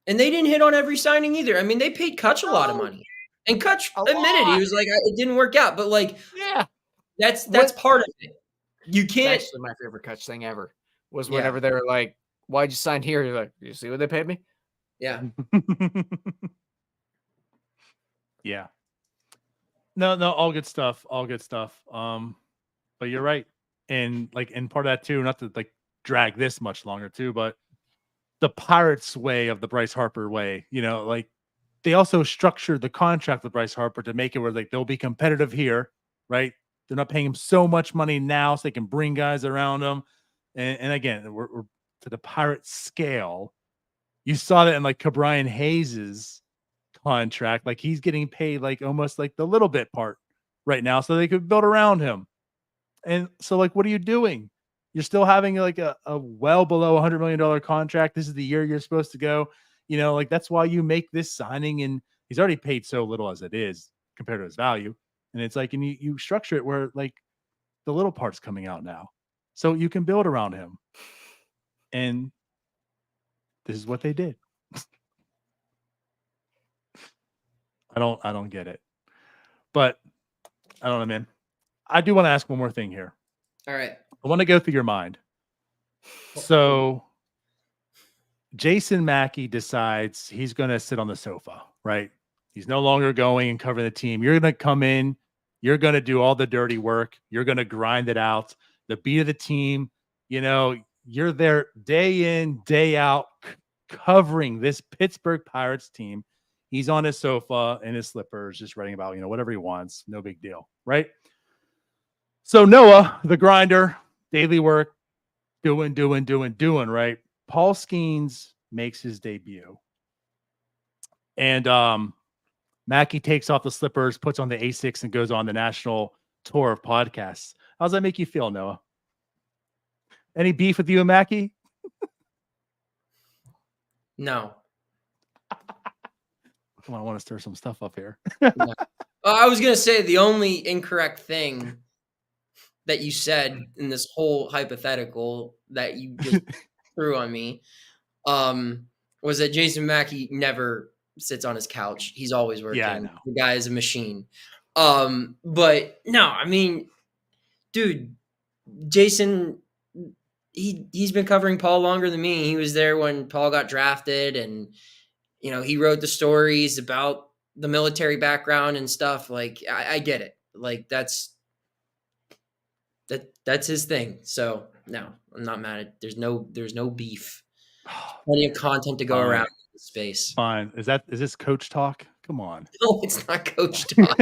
S2: And they didn't hit on every signing either. I mean, they paid Kutch a lot of money. And Kutch admitted he was like, it didn't work out. But like,
S3: yeah,
S2: that's part of it. You can't.
S3: Actually, my favorite Kutch thing ever was whenever they were like, why'd you sign here? You're like, you see what they paid me?
S2: Yeah.
S1: Yeah. No, all good stuff. All good stuff. But you're right. And like, and part of that too, not to like drag this much longer too, but the Pirates way of the Bryce Harper way, you know, like they also structured the contract with Bryce Harper to make it where like they'll be competitive here, right? They're not paying him so much money now so they can bring guys around him. And again, we're to the Pirates scale. You saw that in like Cabrian Hayes's contract. Like he's getting paid like almost like the little bit part right now so they could build around him. And so like, what are you doing? You're still having like a well below $100 million contract. This is the year you're supposed to go. You know, like that's why you make this signing, and he's already paid so little as it is compared to his value. And it's like, and you structure it where like the little part's coming out now, so you can build around him. And this is what they did. I don't get it, but I don't know, man. I do want to ask one more thing here.
S2: All right.
S1: I want to go through your mind. So Jason Mackey decides he's going to sit on the sofa, right? He's no longer going and covering the team. You're going to come in. You're going to do all the dirty work. You're going to grind it out. The beat of the team, you know, you're there day in, day out, covering this Pittsburgh Pirates team. He's on his sofa in his slippers, just writing about, you know, whatever he wants. No big deal, right? So Noah, the grinder, daily work, doing, right? Paul Skenes makes his debut. And Mackey takes off the slippers, puts on the A6, and goes on the national tour of podcasts. How does that make you feel, Noah? Any beef with you and Mackey?
S2: No.
S1: Come on, I want to stir some stuff up here.
S2: No. I was going to say the only incorrect thing that you said in this whole hypothetical that you just threw on me was that Jason Mackey never sits on his couch. He's always working.
S1: Yeah, I know.
S2: The guy is a machine. But no, I mean, dude, Jason, he's been covering Paul longer than me. He was there when Paul got drafted, and you know, he wrote the stories about the military background and stuff. Like, I get it. Like that's his thing. So no, I'm not mad at. There's no beef. Plenty of content to go around in this space.
S1: Fine. Is this coach talk? Come on.
S2: No, it's not coach talk.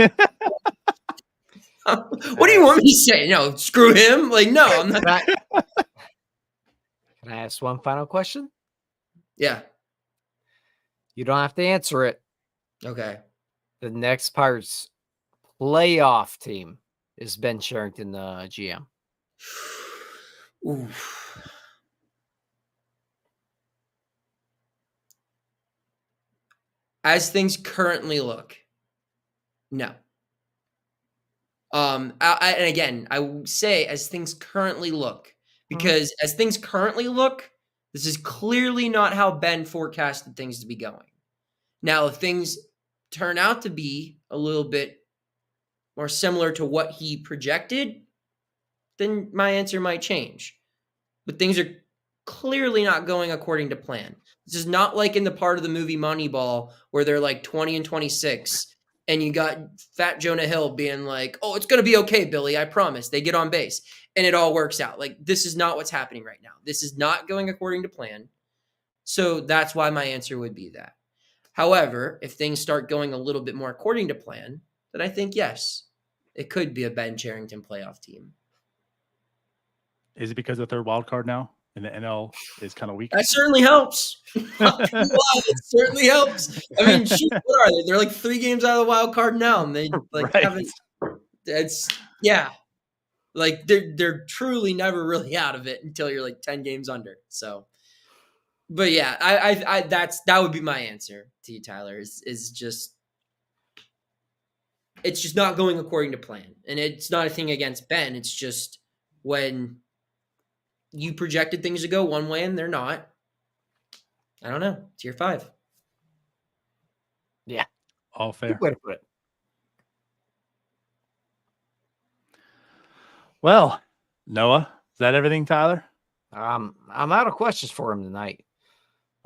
S2: What do you want me to say? No, screw him. Like, no, I'm not.
S3: Can I ask one final question?
S2: Yeah.
S3: You don't have to answer it.
S2: Okay.
S3: The next Pirates playoff team is Ben Cherington, the GM.
S2: Ooh. As things currently look, no. And again, I will say as things currently look, because as things currently look, this is clearly not how Ben forecasted things to be going. Now, if things turn out to be a little bit more similar to what he projected, then my answer might change. But things are clearly not going according to plan. This is not like in the part of the movie Moneyball where they're like 20 and 26 and you got Fat Jonah Hill being like, oh, it's going to be okay, Billy. I promise. They get on base and it all works out. Like, this is not what's happening right now. This is not going according to plan. So that's why my answer would be that. However, if things start going a little bit more according to plan, then I think, yes, it could be a Ben Cherington playoff team.
S1: Is it because the third wild card now and the NL is kind of weak?
S2: That certainly helps. It certainly helps. I mean, shoot, what are they? They're like 3 games out of the wild card now, and they like haven't. It's like they're truly never really out of it until you're like 10 games under. So, but yeah, that would be my answer to you, Tyler. Is just it's just not going according to plan, and it's not a thing against Ben. It's just when you projected things to go one way and they're not. I don't know. Tier 5.
S3: Yeah.
S1: All fair.
S3: Good way to put it.
S1: Well, Noah, is that everything, Tyler?
S3: I'm out of questions for him tonight.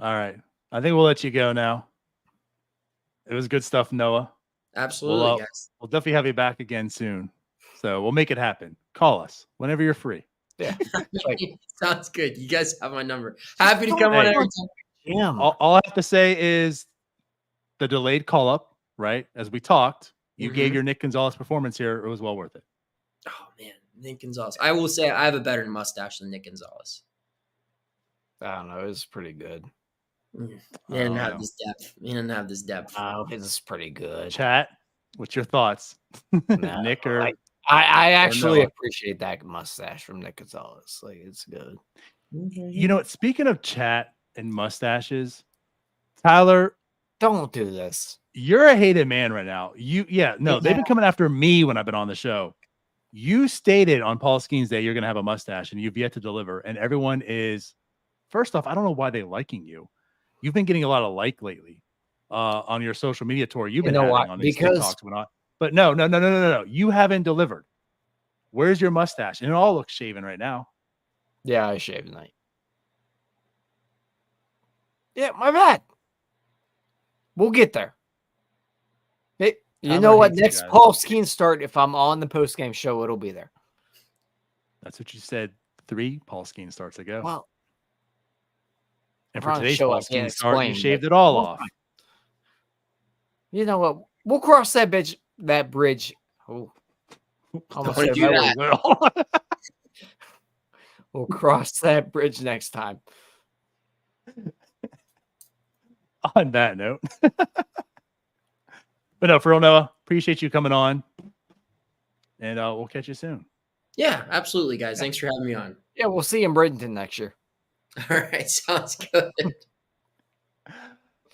S1: All right. I think we'll let you go now. It was good stuff, Noah.
S2: Absolutely, guys.
S1: We'll definitely have you back again soon. So we'll make it happen. Call us whenever you're free.
S3: Yeah.
S2: Sounds good. You guys have my number. Happy to come on every time.
S3: Yeah.
S1: All I have to say is the delayed call up, right? As we talked, you gave your Nick Gonzalez performance here. It was well worth it.
S2: Oh, man. Nick Gonzalez. I will say I have a better mustache than Nick Gonzalez.
S3: I don't know. It was pretty good.
S2: He didn't have this depth. He didn't have this depth.
S3: Oh, it's pretty good.
S1: Chat, what's your thoughts?
S3: No,
S1: Nick or
S3: I actually appreciate that mustache from Nick Gonzalez. Like, it's good.
S1: You know what? Speaking of chat and mustaches, Tyler,
S3: don't do this.
S1: You're a hated man right now. They've been coming after me when I've been on the show. You stated on Paul Skenes Day you're going to have a mustache, and you've yet to deliver. And everyone is, first off, I don't know why they're liking you. You've been getting a lot of like lately on your social media tour. You've been having on these TikToks and whatnot. But no. You haven't delivered. Where's your mustache? And it all looks shaven right now.
S3: Yeah, I shaved tonight. Yeah, my bad. We'll get there. Hey, you know what? Next Paul Skenes start, if I'm on the post-game show, it'll be there.
S1: That's what you said 3 Paul Skenes starts ago.
S3: Well,
S1: and for today's Paul Skenes start, you shaved it all off.
S3: You know what? We'll cross that bridge. Oh, almost said that. We'll cross that bridge next time.
S1: On that note. But no, for real, Noah, appreciate you coming on. And we'll catch you soon.
S2: Yeah, absolutely, guys. Thanks for having me on.
S3: Yeah, we'll see you in Bradenton next year.
S2: All right, sounds good.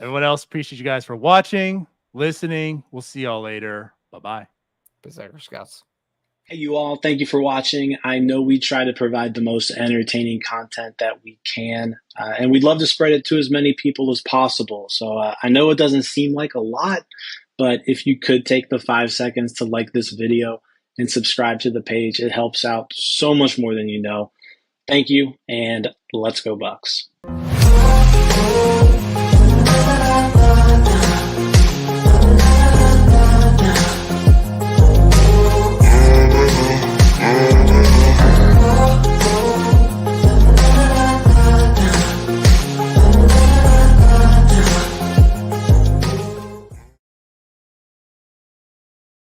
S1: Everyone else, appreciate you guys for watching, listening. We'll see y'all later. Bye-bye.
S3: Berserker Scouts.
S4: Hey, you all. Thank you for watching. I know we try to provide the most entertaining content that we can, and we'd love to spread it to as many people as possible. So I know it doesn't seem like a lot, but if you could take the 5 seconds to like this video and subscribe to the page, it helps out so much more than you know. Thank you, and let's go Bucks.